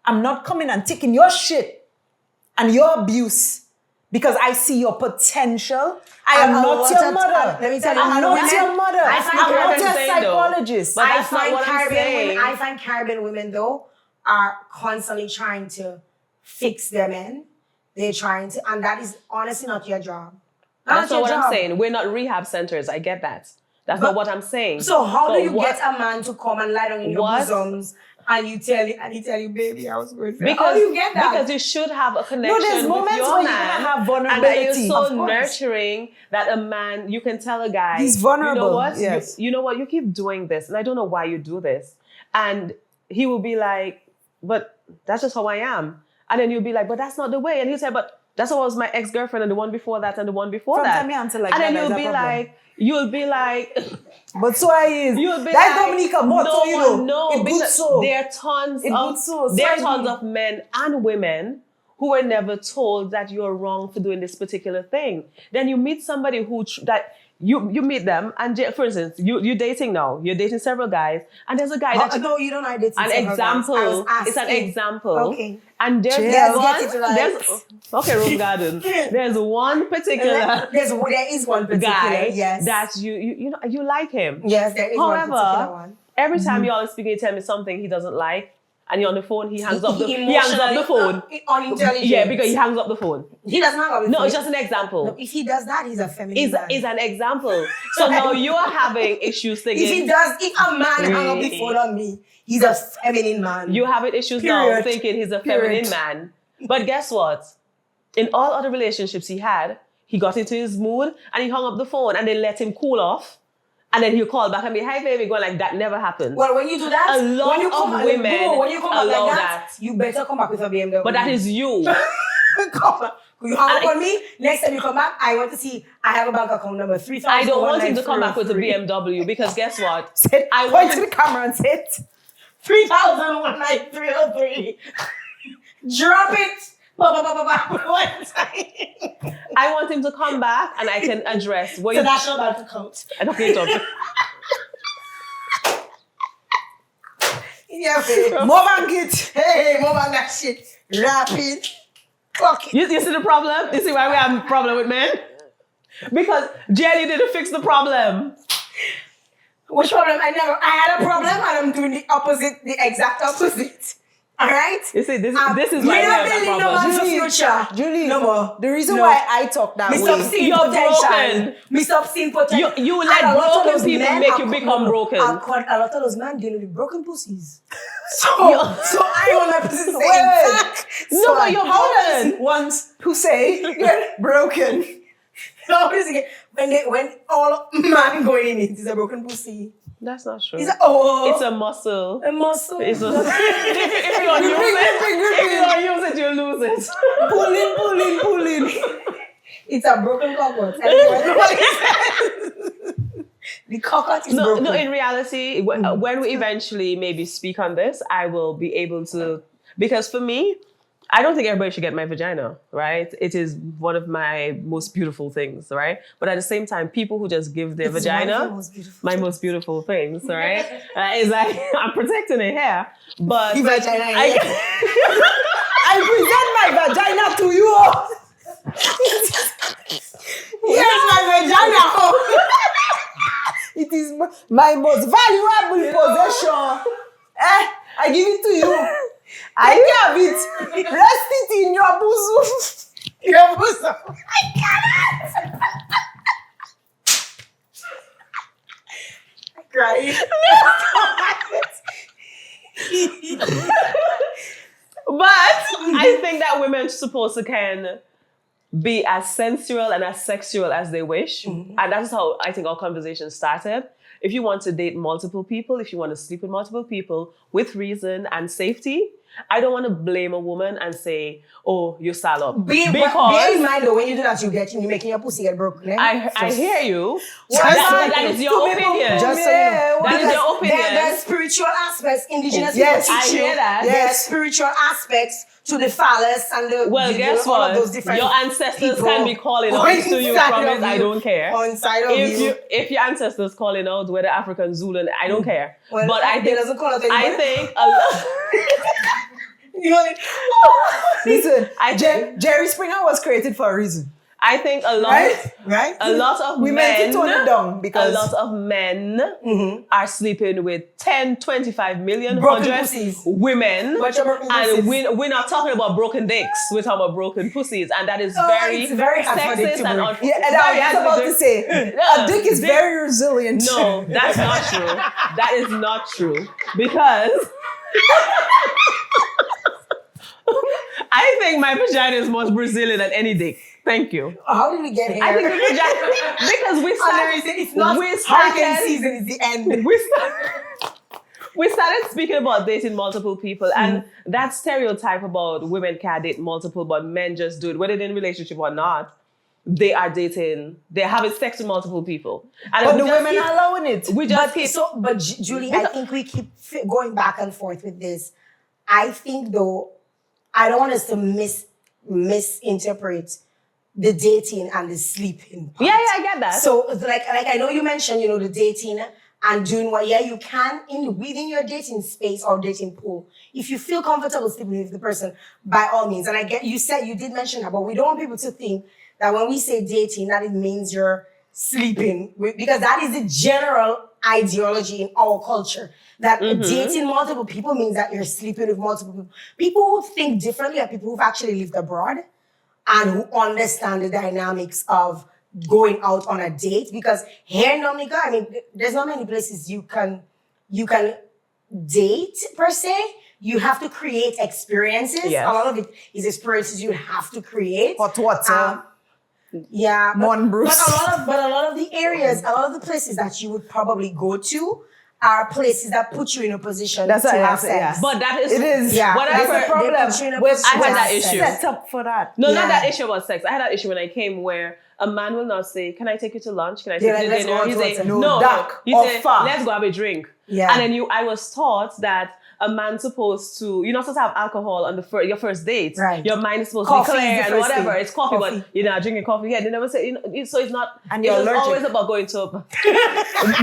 I'm not coming and taking your shit and your abuse because I see your potential. I am not your mother. Let me tell you, I'm not your mother. I find I'm not Caribbean a psychologist. But that's not what I'm saying. I find Caribbean women though are constantly trying to fix their men. They're trying to, and that is honestly not your job. That's not what I'm saying. We're not rehab centers. I get that. That's not what I'm saying. So how do you get a man to come and lie down in your bosoms and he tell you, baby, I was going for because, how do you get that? Because you should have a connection there's with moments your where man. you're gonna have vulnerability. And that you're so Of course. nurturing that a man, you can tell a guy, he's vulnerable. You know what? Yes. You know what? You keep doing this, and I don't know why you do this. And he will be like, but that's just how I am. And then you'll be like, but that's not the way. And he'll say, but that's what was my ex-girlfriend and the one before that and the one before that. And then you'll be like, but so I is. You'll be that like, Dominica, but no so you know, one knows. because so. There are tons of men and women who were never told that you're wrong for doing this particular thing. Then you meet somebody you meet them, and for instance, you're dating now. You're dating several guys, and there's a guy that no, you don't know dating an example. It's an example. Okay. And there's Rose Garden. There's one particular there is one particular guy yes. that you like him. Yes, there is one particular one. Every time y'all are speaking, you tell me something he doesn't like. And you're on the phone, he hangs up the phone. Unintelligent. Yeah, because he hangs up the phone. He doesn't hang up the phone. No, it's just an example. No, if he does that, he's a feminine man. It's an example. So now you are having issues thinking. If a man hang up the phone on me, he's a feminine man. You're having issues now thinking he's a feminine man. But guess what? In all other relationships he had, he got into his mood and he hung up the phone and they let him cool off. And then he'll call back and be, hi baby, going like that never happened. Well, when you do that, when you come back like that, you better come back with a BMW. But that is you. Come back. You hang up on me, next time you come back, I want to see, I have a bank account number 3,000. I don't want him to come back with a BMW because guess what? I point to the camera and sit. 3,19303. Drop it. I want him to come back and I can address what the national bank account. I don't need to. Yeah, more bank it. Hey, more bank that shit. Rapid. Fuck it. You see the problem? You see why we have a problem with men? Because Jael, you didn't fix the problem. Which problem? I had a problem and I'm doing the exact opposite. All right? You see, this is why we have that problem. Julie, no more. The reason why I talk that way. Stop seeing potential. Me stop seeing potential. You let broken people make you become broken. A lot of those men dealing with broken pussies. So I want my pussy to say intact. No, but you're broken. Ones who say you're broken. When all man going in it is a broken pussy. That's not true. It's a muscle. A muscle. It's if you don't use it, you'll lose it. Pull in. It's a broken cockroach. The cockroach is broken. No, in reality, when we eventually maybe speak on this, I will be able to, because for me, I don't think everybody should get my vagina, right? It is one of my most beautiful things, right? But at the same time, people who just give their vagina, my most beautiful things, right? It's like, I'm protecting it here, but I present my vagina to you all. Here's my vagina. It is my most valuable possession. I give it to you. I have it. Rest it in your bosom. Your bosom. I cannot. I cry. But I think that women are supposed to can be as sensual and as sexual as they wish. Mm-hmm. And that's how I think our conversation started. If you want to date multiple people, if you want to sleep with multiple people with reason and safety, I don't want to blame a woman and say, oh, you're salop. Bear in mind though, when you do that, you're making your pussy get broken. I hear you. That is your opinion. Just so you know. That is your opinion. There are spiritual aspects, indigenous people teach I hear that. There are spiritual aspects to the phallus and the guess all what? of those different your ancestors people can be calling out to you, promise I don't care. If your ancestors calling out whether African Zulu, I don't care. Well, but I think doesn't call out anybody. I think a lot You know, Listen, I think- Jerry Springer was created for a reason. I think a lot, right? a lot of We men, meant to tone it down because a lot of men are sleeping with 10, 25 million, Broken 100 pussies. women. Bunch of broken And pussies. we're not talking about broken dicks. We're talking about broken pussies. And that is It's very hard for dick sexist to and break. unfair. yeah, and I was about to say a dick is very resilient. No, that's not true. That is not true. Because I think my vagina is more Brazilian than any dick. Thank you. How did we get here? I think the vagina, because we started, it's not we hurricane started, season, it's the end. we started speaking about dating multiple people, and that stereotype about women can't date multiple, but men just do it, whether they're in a relationship or not. They are dating, they're having sex with multiple people. And But we the just women keep- are allowing it. We just keep, Julie, I think we keep going back and forth with this. I think though, I don't want us to misinterpret the dating and the sleeping part. yeah, I get that. So like I know you mentioned, the dating and doing what, you can within your dating space or dating pool. If you feel comfortable sleeping with the person, by all means. And I get, you did mention that, but we don't want people to think that when we say dating, that it means you're sleeping because that is the general ideology in our culture. That dating multiple people means that you're sleeping with multiple people. People who think differently are people who've actually lived abroad and who understand the dynamics of going out on a date. Because here in Dominica, there's not many places you can date per se. You have to create experiences. Yes. A lot of it is experiences you have to create. Hot water. Yeah, Mon Bruce. but a lot of the areas, a lot of the places that you would probably go to are places that put you in a position That's to what I have say, sex. yeah. But that is, It is. Yeah, whatever. that's the problem. They put you in a position I had to that have issue. sex. Set up for that. No, Yeah. not that issue about sex. I had that issue when I came where a man will not say, "Can I take you to lunch? Can I take Yeah, you to let's dinner?" go out He to say, lunch. "No, dark He or say, far. "Let's go have a drink." Yeah. And then I was taught that a man's supposed to, you're not supposed to have alcohol on your first date. Right. Your mind is supposed Coffee to be is clear the and first whatever. thing. It's coffee, Coffee. but you're not drinking coffee. Yeah, they never say, so it's not, And you're it's allergic. always about going to,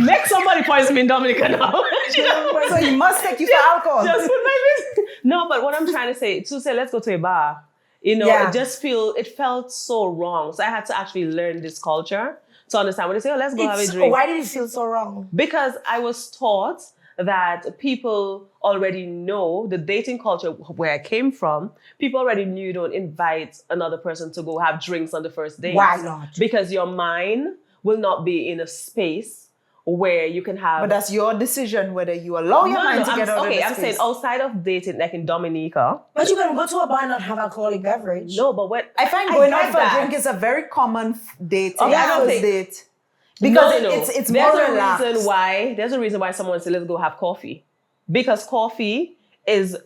make somebody poison me in Dominica now. So he must take you for alcohol. Just put my business. No, but what I'm trying to say, let's go to a bar. Yeah. It felt so wrong. So I had to actually learn this culture to understand when they say, let's go have a It's- drink. Why did it feel so wrong? Because I was taught that people already know the dating culture where I came from. People already knew you don't invite another person to go have drinks on the first date. Why not? Because your mind will not be in a space where you can have. But that's your decision whether you allow your mind to get out of the I'm space. saying outside of dating, like in Dominica. But you can go to a bar and not have alcoholic beverage. No, but when I find going get out for a that. drink is a very common date. Okay, I don't first think- date. Because No. it's more there's relaxed. there's a reason why someone said let's go have coffee. Because coffee is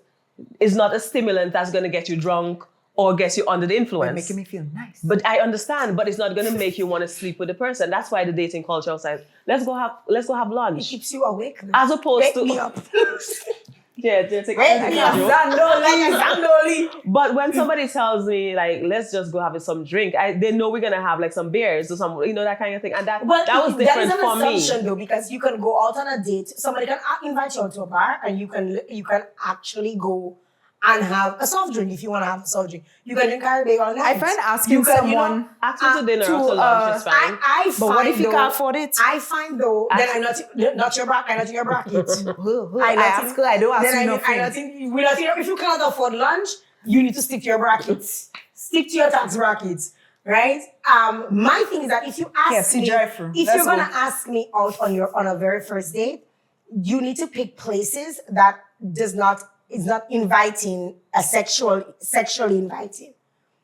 not a stimulant that's gonna get you drunk or get you under the You're influence. making me feel nice. But I understand, but it's not gonna make you want to sleep with the person. That's why the dating culture outside. Let's go have It lunch. keeps you awake. As opposed Wake to me up. yeah, take Wake me up. Zandoli. But when somebody tells me like, let's just go have some drink, they know we're gonna have like some beers or some, that kind of thing, and that But was different that is for an me. assumption though, because you can go out on a date. Somebody can invite you out to a bar, and you can actually go and have a soft drink if you want to have a soft drink. You can drink Caribbean all night. I find asking You can, someone Ask you to dinner or to lunch is fine. I but find what if you though, can't afford it? I find though that I'm not your bracket. I'm not in your bracket. I ask her, I don't ask Then you I nothing. not think we're not, if you cannot afford lunch, you need to stick to your brackets. Stick to your tax brackets, right? My thing is that if you ask KFC me, drive-thru. if Let's you're gonna go. ask me out on a very first date, you need to pick places that is not inviting sexually inviting.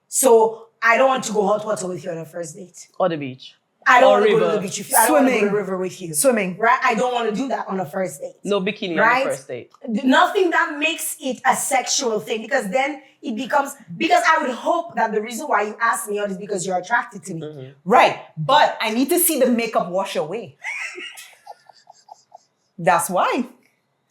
So I don't want to go hot water with you on a first date. Or the beach. I don't Or want to go to river. the beach with you. I don't want to go to Swimming. the river with you. Swimming. Right? I don't want to do that on a first date. No bikini on Right? the first date. Nothing that makes it a sexual thing, because then it becomes, because I would hope that the reason why you ask me out is because you're attracted to me. Right, but I need to see the makeup wash away. That's why.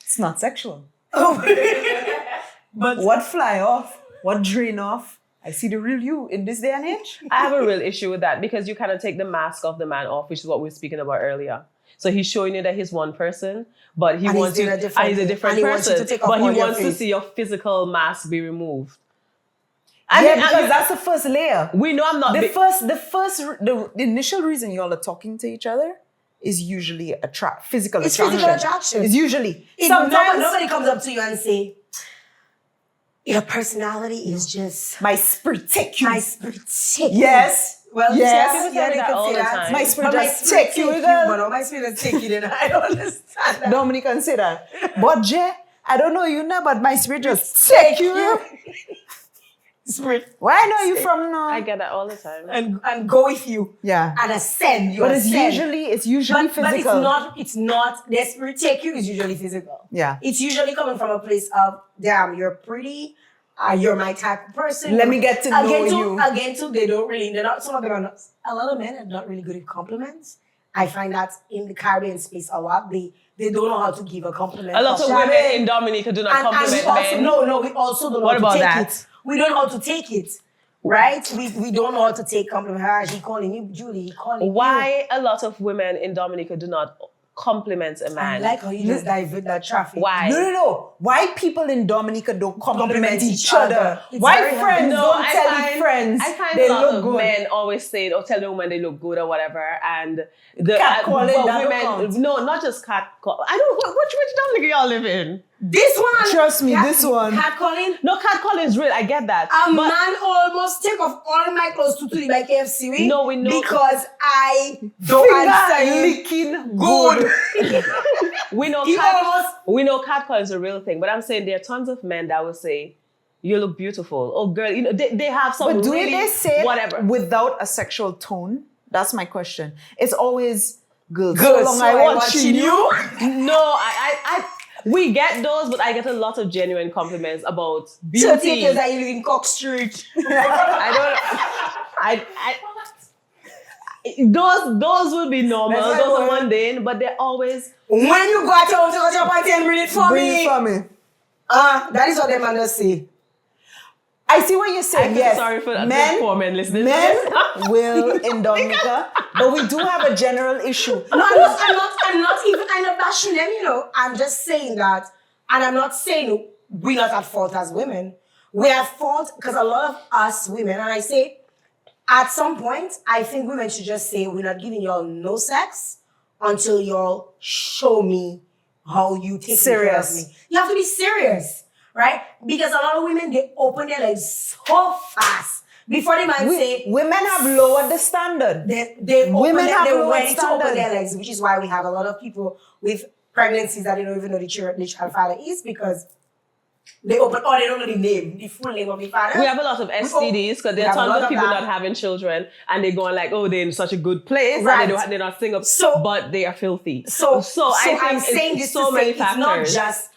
It's not sexual. But What fly off? What drain off? I see the real you in this day and age. I have a real issue with that because you kind of take the mask of the man off, which is what we were speaking about earlier. So he's showing you that he's one person, but he wants you, and he's a different person, but he wants to see your physical mask be removed. Because that's the first layer. We know I'm not the initial reason y'all are talking to each other is usually physical attraction. Physical attraction. It's usually. Sometimes nobody comes up to you and say, your personality is just my spirit take you. My spirit take you. Yes. Well, yes. Yeah, they could all say that. My spirit just take you. But my spirit take you. Then I don't understand that. Dominica can say that. But Jay, I don't know you now, but my spirit just take you. Spirit. Where I know you from now? I get that all the time. And go with you. Yeah. And ascend. But it's usually physical. But it's not, the spirit take you is usually physical. Yeah. It's usually coming from a place of, damn, you're pretty. You're my type of person. Let me get to know you. Again, too, some of them are not, a lot of men are not really good at compliments. I find that in the Caribbean space a lot, they don't know how to give a compliment. A lot of women in Dominica do not compliment men. No, we also don't know how to take it. We don't know how to take it, right? We don't know how to take compliments. He calling you Julie, he calling you. Why a lot of women in Dominica do not compliment a man? I like how you just divert that traffic. Why? No. Why people in Dominica don't compliment each other? Why friends don't tell friends I find they a lot look of good? men always say or tell the woman they look good or whatever, and the women. No, not just cat call. I don't. Which Dominica y'all live in? This one. Trust me, this one. Catcalling. No, catcalling is real. I get that. Man almost take off all my clothes to the like KFC. No, we know because I don't answer licking good. we know catcalling is a real thing, but I'm saying there are tons of men that will say, "You look beautiful." Oh, girl, they have some. But do really, they say whatever without a sexual tone? That's my question. It's always good. Girl, so long I watching you. No, we get those, but I get a lot of genuine compliments about beauty. 30 years that you live in Cock Street. Those will be normal. Those are mundane, but they're always. When you go out to go jump and 10 minutes for me. That is what them man just say. I see what you're saying. Yes, sorry for that. Men, poor men listening. Men will in Dominica, but we do have a general issue. No, I'm not bashing them, you know. I'm just saying that, and I'm not saying we're not at fault as women. We are at fault because a lot of us women, and I say, at some point, I think women should just say, we're not giving y'all no sex until y'all show me how you take care of me. You have to be serious. Right? Because a lot of women, they open their legs so fast. Before they might say... Women have lowered the standard. They're ready to open their legs, which is why we have a lot of people with pregnancies that they don't even know the child father is, because they open, or they don't know the name, the full name of the father. We have a lot of STDs because there are tons of people not having children, and they're going like, oh, they're in such a good place, right? And they're not sing up, but they are filthy. So I'm saying this so many factors. It's not just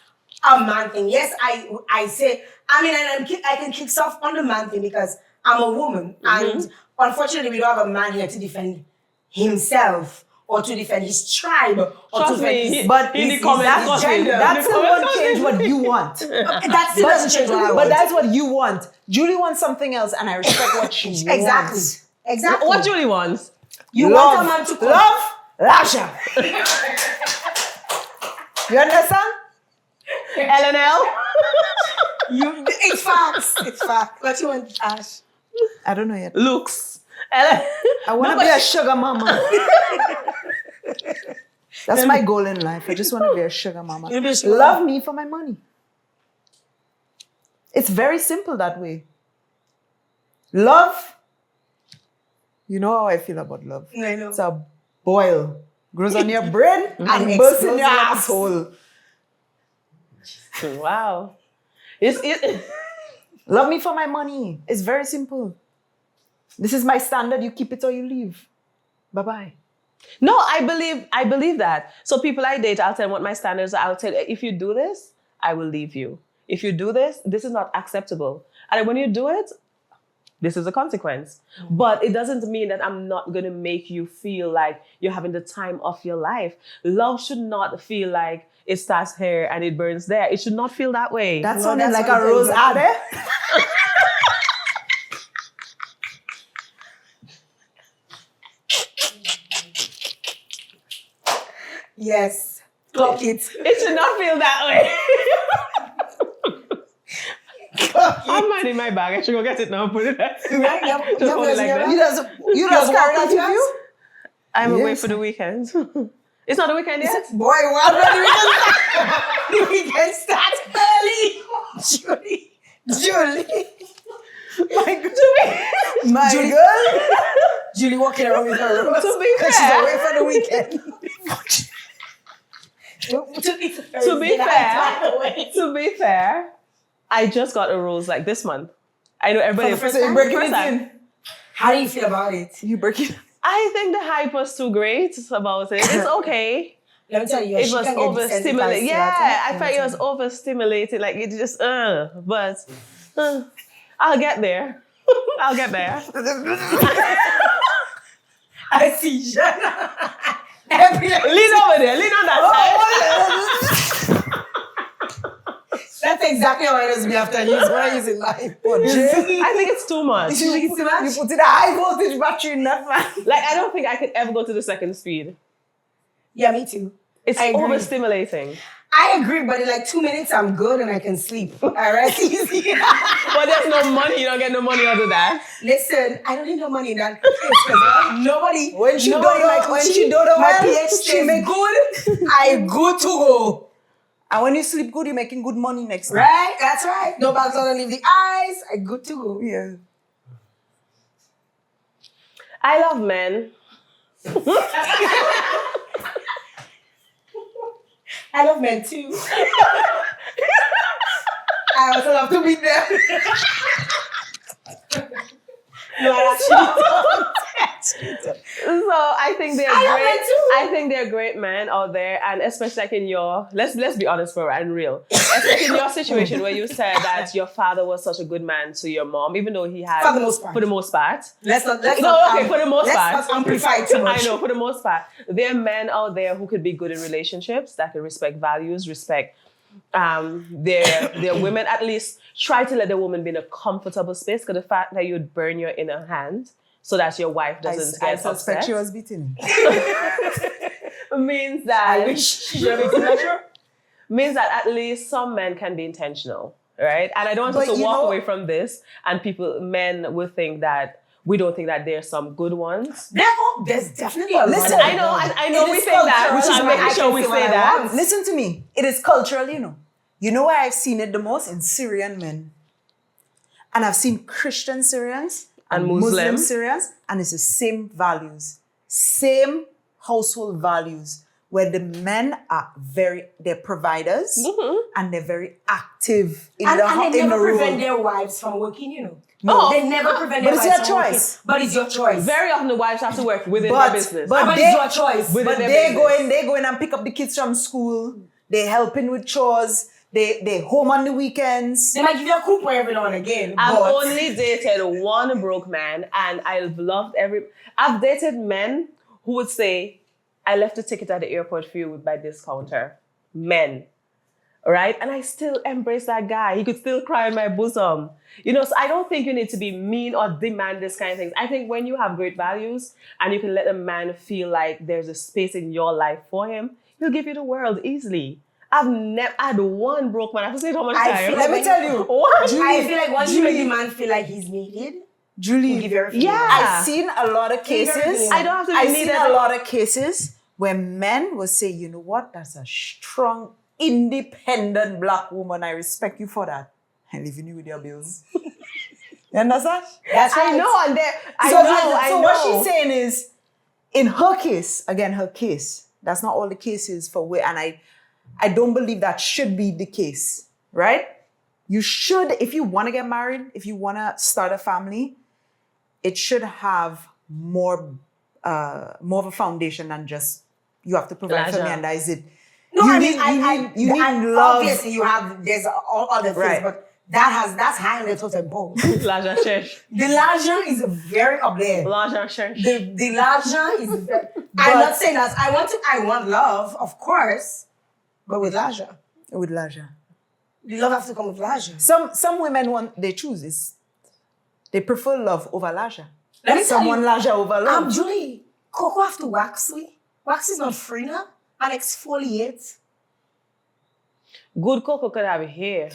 a man thing. Yes, I say, I mean, and I can kick off on the man thing because I'm a woman. And unfortunately, we don't have a man here to defend himself or to defend his tribe. Or Trust to me, but in the comments, that still won't change what you want. That still doesn't change what I want. But that's what you want. Julie wants something else, and I respect what she wants. Exactly. What Julie wants? You want a man to come. Love, Lasha. You understand? LNL? It's facts. It's facts. What you want, Ash? I don't know yet. Looks. I want to be a sugar mama. That's my goal in life. I just want to be a sugar mama. Love me for my money. It's very simple that way. Love. You know how I feel about love. I know. It's a boil. Grows on your brain and bursts in your asshole. Wow. Love me for my money. It's very simple. This is my standard. You keep it or you leave. Bye-bye. No, I believe that. So people I date, I'll tell them what my standards are. I'll tell you, if you do this, I will leave you. If you do this, this is not acceptable. And when you do it, this is a consequence. But it doesn't mean that I'm not going to make you feel like you're having the time of your life. Love should not feel like it starts here and it burns there. It should not feel that way. That sounded like a rose adder. Yes. Clock it. It should not feel that way. I'm minding my bag. I should go get it now and put it there. Right? Just hold it like that. You just carry that with you? I'm away Yes. for the weekend. It's not the weekend yet? Boy, what? The weekend starts early. Julie. My girl. Julie walking around with her rose. To be Because she's fair. away for the weekend. To be fair, I just got a rose like this month. I know everybody. For the first time? Breaking it in. How do you feel about it? You break it. I think the hype was too great about it. It's okay. Let me tell you, It she was can get overstimulated. desensitized to Yeah, that. I felt it was overstimulated. Like it just, but I'll get there. I'll get there. I see Jana. Every Lean over there. Lean on that side. That's exactly how it is me after use when I use it live. I think it's too much. You think it's too much? You put in a high voltage battery in that man. Like I don't think I could ever go to the second speed. Yeah, me too. It's I agree. overstimulating. I agree, but in like 2 minutes, I'm good and I can sleep. All right, easy. But there's no money. You don't get no money out of that. Listen, I don't need no money in that case because nobody. When she nobody don't like know- when Uchi, she don't know my well, pH she stays make- good. I good to go. And when you sleep good, you're making good money next time. Right? That's right. No bags on leave the eyes. I good to go. Yeah. I love men. I love men too. I also love to be there. No, I actually don't. So I think they're I love great. men too. I think they're great men out there, and especially like in your let's be honest for and real. Especially in your situation where you said that your father was such a good man to your mom, even though he had For the most part. For the most part. Let's not. For the most part. Let's not amplify too much. I know, for the most part. There are men out there who could be good in relationships, that can respect values, respect their women. At least try to let the woman be in a comfortable space, because the fact that you'd burn your inner hand so that your wife doesn't I get suspect upset she was beaten. means that I wish she should have been measure. means that at least some men can be intentional, right? And I don't want us But to you walk know- away from this and men will think that we don't think that there's some good ones. There's definitely a lot. Listen, I know It we is think that, cultural, so I'm which is making why sure we say that. Listen to me. It is cultural, you know. You know where I've seen it the most? In Syrian men. And I've seen Christian Syrians And Muslim Muslim. Syrians, and it's the same values, same household values, where the men are they're providers and they're very active in And the they in never the prevent role. their wives from working, you know. No. They never prevent But their it's wives your from working. choice. But it's your choice. Very often the wives have to work within But- their business. but- But they- it's your choice. Within But their they business. go in and pick up the kids from school. They helping with chores. They home on the weekends. They might give you a coupon every now and again. I've but only dated one broke man, and I've dated men who would say, I left a ticket at the airport for you by discounter. Men. Right? And I still embrace that guy. He could still cry in my bosom. You know, so I don't think you need to be mean or demand this kind of things. I think when you have great values and you can let a man feel like there's a space in your life for him, he'll give you the world easily. I've never had one broke man. I have to say it how much I time. feel Let me tell you, What? I feel like once you Julie- make the man feel like he's needed, you Julie, give everything. Yeah. I've seen a lot of Give cases. everything. I don't have to be I've needed. seen a lot of cases where men will say, you know what, that's a strong, independent black woman. I respect you for that. I'm leaving you with your bills. You understand? That's right. I know, and I So know. what she's saying is, in her case, again, her case, that's not all the cases for where, and I don't believe that should be the case, right? You should, if you want to get married, if you want to start a family, it should have more of a foundation than just you have to provide for me Pleasure. and that is it. No, you I need, mean, you need and love. obviously there's all other things, Right. but that's high on the totem pole. L'argent cherche. The l'argent is very up there. L'argent cherche. The l'argent is very, I'm not saying that I want love, of course, but with l'argent. With Laja. The love has to come with l'argent. Some women they choose this. They prefer love over Laja. Let me tell Someone you, Laja over love. Julie, Coco have to wax me. Wax is not free now. and exfoliate. Good cocoa could have hair.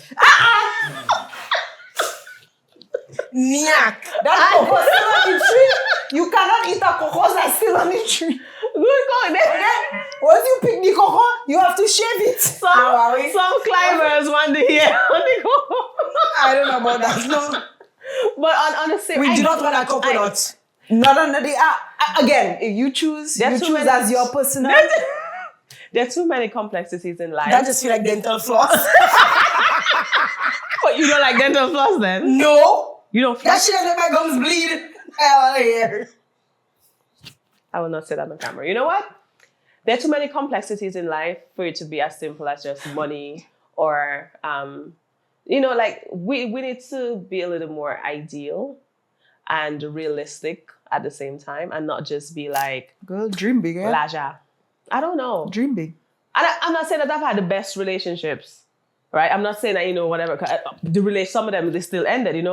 Nyack. That cocoa is still on the tree. You cannot eat a cocoa that's still on the tree. Good cocoa. Once you pick the cocoa, you have to shave it. Some climbers want the hair on the cocoa. I don't know about that. No. But on the same, We do not want a coconut. Not under the again. If you choose, There's you too choose many- as your personal. There are too many complexities in life. That just feel like dental floss. But you don't like dental floss then? No. You don't That shit has made my gums bleed. Hell yeah. I will not say that on camera. You know what? There are too many complexities in life for it to be as simple as just money or, like we need to be a little more ideal and realistic at the same time and not just be like, Girl, dream big, eh? laja. I don't know. Dream big. And I'm not saying that I've had the best relationships, right? I'm not saying that, whatever. Some of them, they still ended,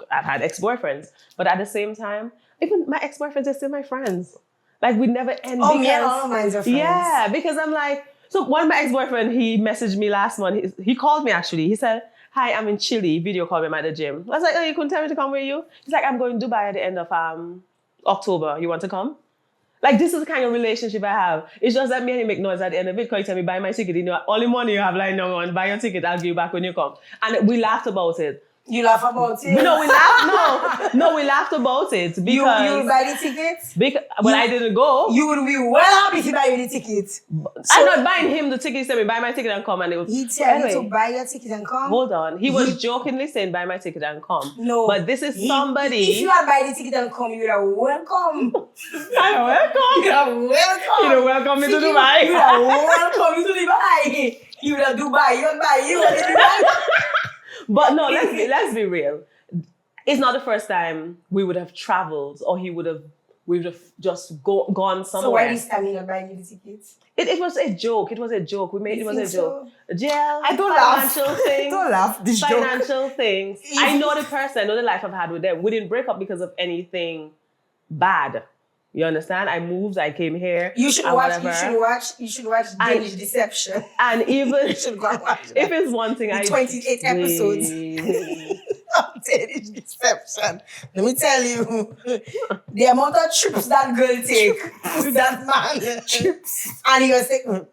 I've had ex-boyfriends. But at the same time, even my ex-boyfriends are still my friends. Like, we never end. Oh, yeah, all of mine are friends. Yeah, because I'm like, so one of my ex-boyfriend, he messaged me last month. He called me, actually. He said, hi, I'm in Chile. Video called me, I'm at the gym. I was like, oh, you couldn't tell me to come with you? He's like, I'm going to Dubai at the end of October. You want to come? Like, this is the kind of relationship I have. It's just that me and him make noise at the end of it because he tell me, buy my ticket. All the money you have lying down, buy your ticket. I'll give you back when you come. And we laughed about it. You laugh about it? No, we laughed. No, we laughed about it because You will buy the tickets? When I didn't go. You would be well happy to buy you the ticket. I'm not buying him the ticket. He said me, buy my ticket and come. And it was, He tell you to buy your ticket and come? Hold on. He was jokingly saying, buy my ticket and come. No. But this is somebody. If you had buy the ticket and come, you would have welcome. I'm welcome. You would have welcome. You know, welcome me to Dubai. You would have welcome to Dubai. You would have Dubai. You would buy you would have Dubai. But no, let's be real. It's not the first time we would have traveled or we would have just gone somewhere. So why this time you not buying you the tickets? It was a joke. It was a joke. It was a joke. Jael, I don't laugh. financial things. Don't laugh. This joke. Financial things. I know the person. I know the life I've had with them. We didn't break up because of anything bad. You understand? I moved. I came here. You should and watch. whatever. You should watch Danish Deception. And even You should go and watch that. if it's one thing, The 28 episodes. Danish Deception. Let me tell you, the amount of trips that girl take with that man. Trips. And he was taking.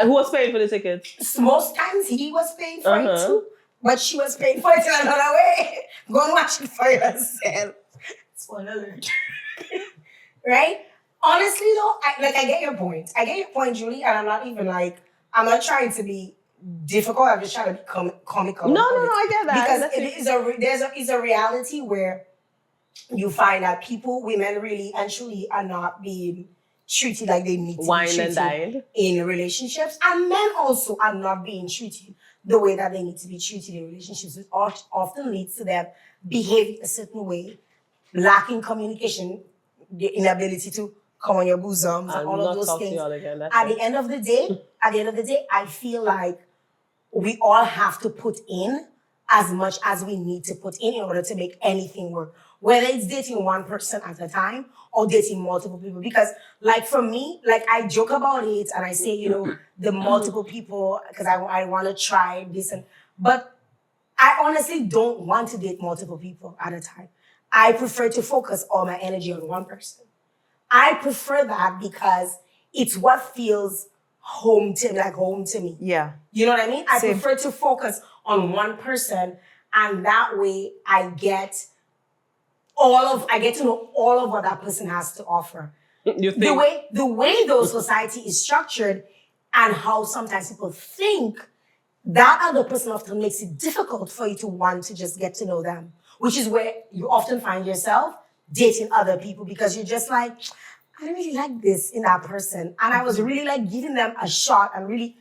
Who was paying for the tickets? Most times he was paying for it too, but she was paying for it in another way. Go and watch it for yourself. Spoiler alert. Right? Honestly though, I get your point. I get your point, Julie, and I'm not trying to be difficult. I'm just trying to be comical. No, I get that. Because it's a reality where you find that women really and truly are not being treated like they need to Wine be and treated dined. in relationships. And men also are not being treated the way that they need to be treated in relationships, which often leads to them behaving a certain way, lacking communication, the inability to come on your bosoms and all of those things. At the end of the day, I feel like we all have to put in as much as we need to put in order to make anything work. Whether it's dating one person at a time or dating multiple people. Because like for me, like I joke about it and I say, the multiple people, because I want to try this. But I honestly don't want to date multiple people at a time. I prefer to focus all my energy on one person. I prefer that because it's what feels home to me. Yeah. You know what I mean? I Same. prefer to focus on one person, and that way I get to know all of what that person has to offer. You think? The way though society is structured and how sometimes people think, that other person often makes it difficult for you to want to just get to know them, which is where you often find yourself dating other people because you're just like, I don't really like this in that person. And I was really like giving them a shot and really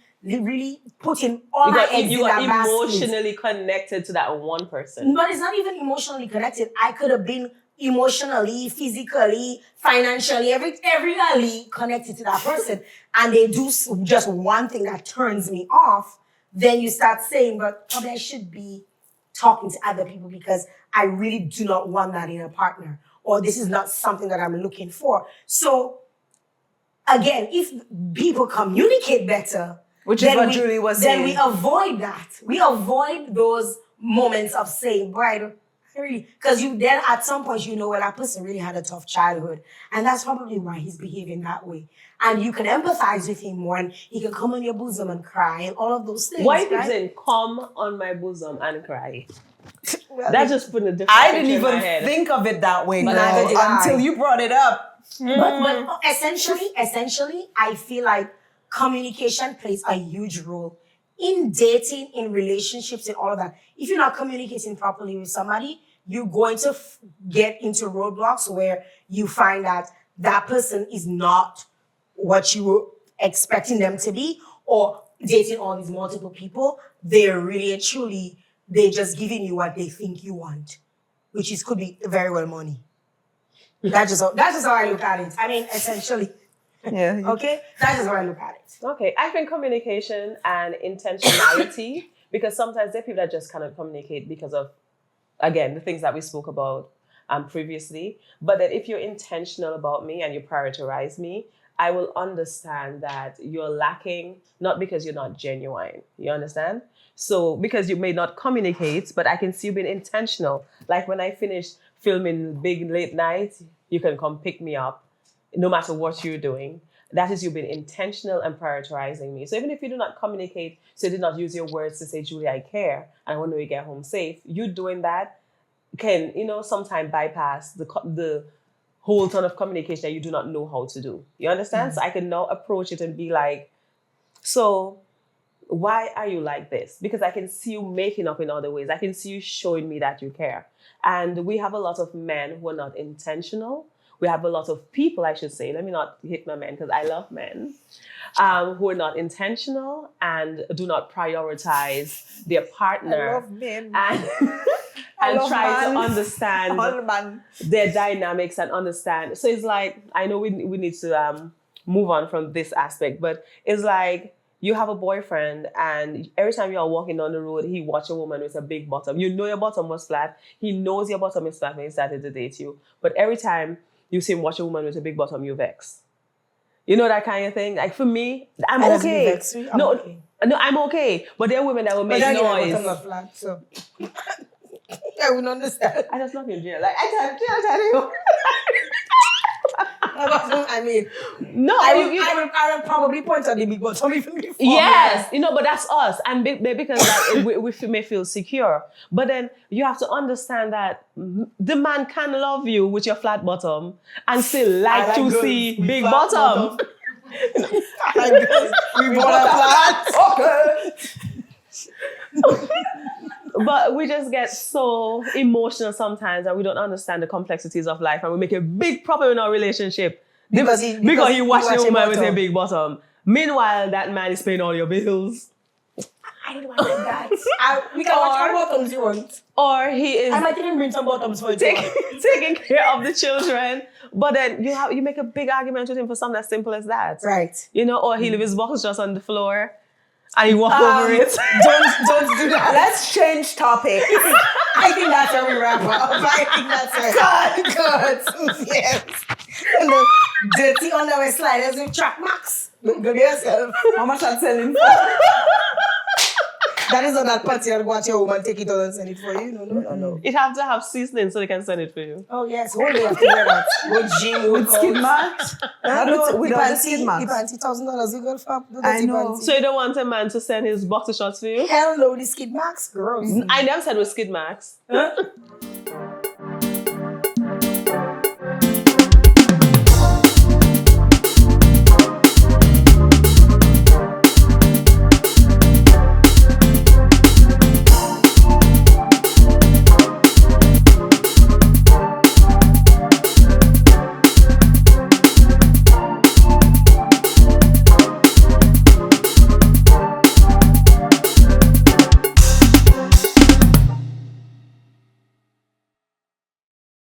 putting all my eggs in that basket. Emotionally connected to that one person. But it's not even emotionally connected. I could have been emotionally, physically, financially, every connected to that person. And they do just one thing that turns me off. Then you start saying, but probably I should be talking to other people because I really do not want that in a partner. Or this is not something that I'm looking for. So again, if people communicate better, Which is what Julie was then saying. we avoid that. We avoid those moments of saying, boy, I really, because you then at some point you know, well, that person really had a tough childhood, and that's probably why he's behaving that way. And you can empathize with him more, and he can come on your bosom and cry, and all of those things. Why right? didn't come on my bosom and cry? Well, That just put a different I picture didn't in my even head. think of it that way, But girl, neither did I. until you brought it up. But essentially, I feel like communication plays a huge role in dating, in relationships, and all of that. If you're not communicating properly with somebody, you're going to get into roadblocks where you find that that person is not what you were expecting them to be, or dating all these multiple people, they're really and truly, they're just giving you what they think you want, which is could be very well money. That's just how I look at it. I mean, essentially. Yeah. Okay? That's just how I look at it. Okay, I think communication and intentionality, because sometimes there are people that just cannot communicate because of, again, the things that we spoke about previously. But that if you're intentional about me and you prioritize me, I will understand that you're lacking, not because you're not genuine. You understand? So, because you may not communicate, but I can see you being intentional. Like when I finish filming big late nights, you can come pick me up, no matter what you're doing. That is you being intentional and prioritizing me. So even if you do not communicate, so you did not use your words to say, Julie, I care, and I want to know you get home safe, you doing that can, sometimes bypass the whole ton of communication that you do not know how to do. You understand? So I can now approach it and be like, so why are you like this? Because I can see you making up in other ways. I can see you showing me that you care. And we have a lot of men who are not intentional. We have a lot of people, I should say, let me not hit my men because I love men, who are not intentional and do not prioritize their partner. I love men. And love try man. to understand All man. their dynamics and understand. So it's like, I know we need to move on from this aspect, but it's like you have a boyfriend and every time you are walking down the road, he watch a woman with a big bottom. You know your bottom was flat. He knows your bottom is flat when he started to date you. But every time you see him watch a woman with a big bottom, you vex. You know that kind of thing? Like for me, I'm okay. Okay. No, I'm okay. But there are women that will make noise. I'm not flat, so I wouldn't understand. I just love you, Jael. Like I tell you. I mean, No, I would probably point at the big bottom even before. yes, but that's us, and because that we may feel secure. But then you have to understand that the man can love you with your flat bottom and still like to see big bottom. We bought a flat. Okay. But we just get so emotional sometimes, and we don't understand the complexities of life, and we make a big problem in our relationship because he watched a woman with a big bottom. Meanwhile, that man is paying all your bills. I didn't want that. We can watch our bottoms you want. Or he is I might even bring some bottoms for you. taking care of the children. But then you make a big argument with him for something as simple as that. Right. Or he leave his box just on the floor and he walk over it. Don't do that. Let's change topic. I think that's how we wrap up. I think that's it. God. Yes. And the dirty underwear sliders with track marks. Go to yourself. How much I'm selling for? That is on that party and watch your woman take it all and send it for you. No. It have to have seasoning so they can send it for you. Oh yes, whole day have to wear that. Go gym With skid marks? Without the skid The marks. panty, $1,000 you go for. I know. So you don't want a man to send his boxer shorts for you? Hell no, the skid marks, gross. I never said with skid marks. Huh?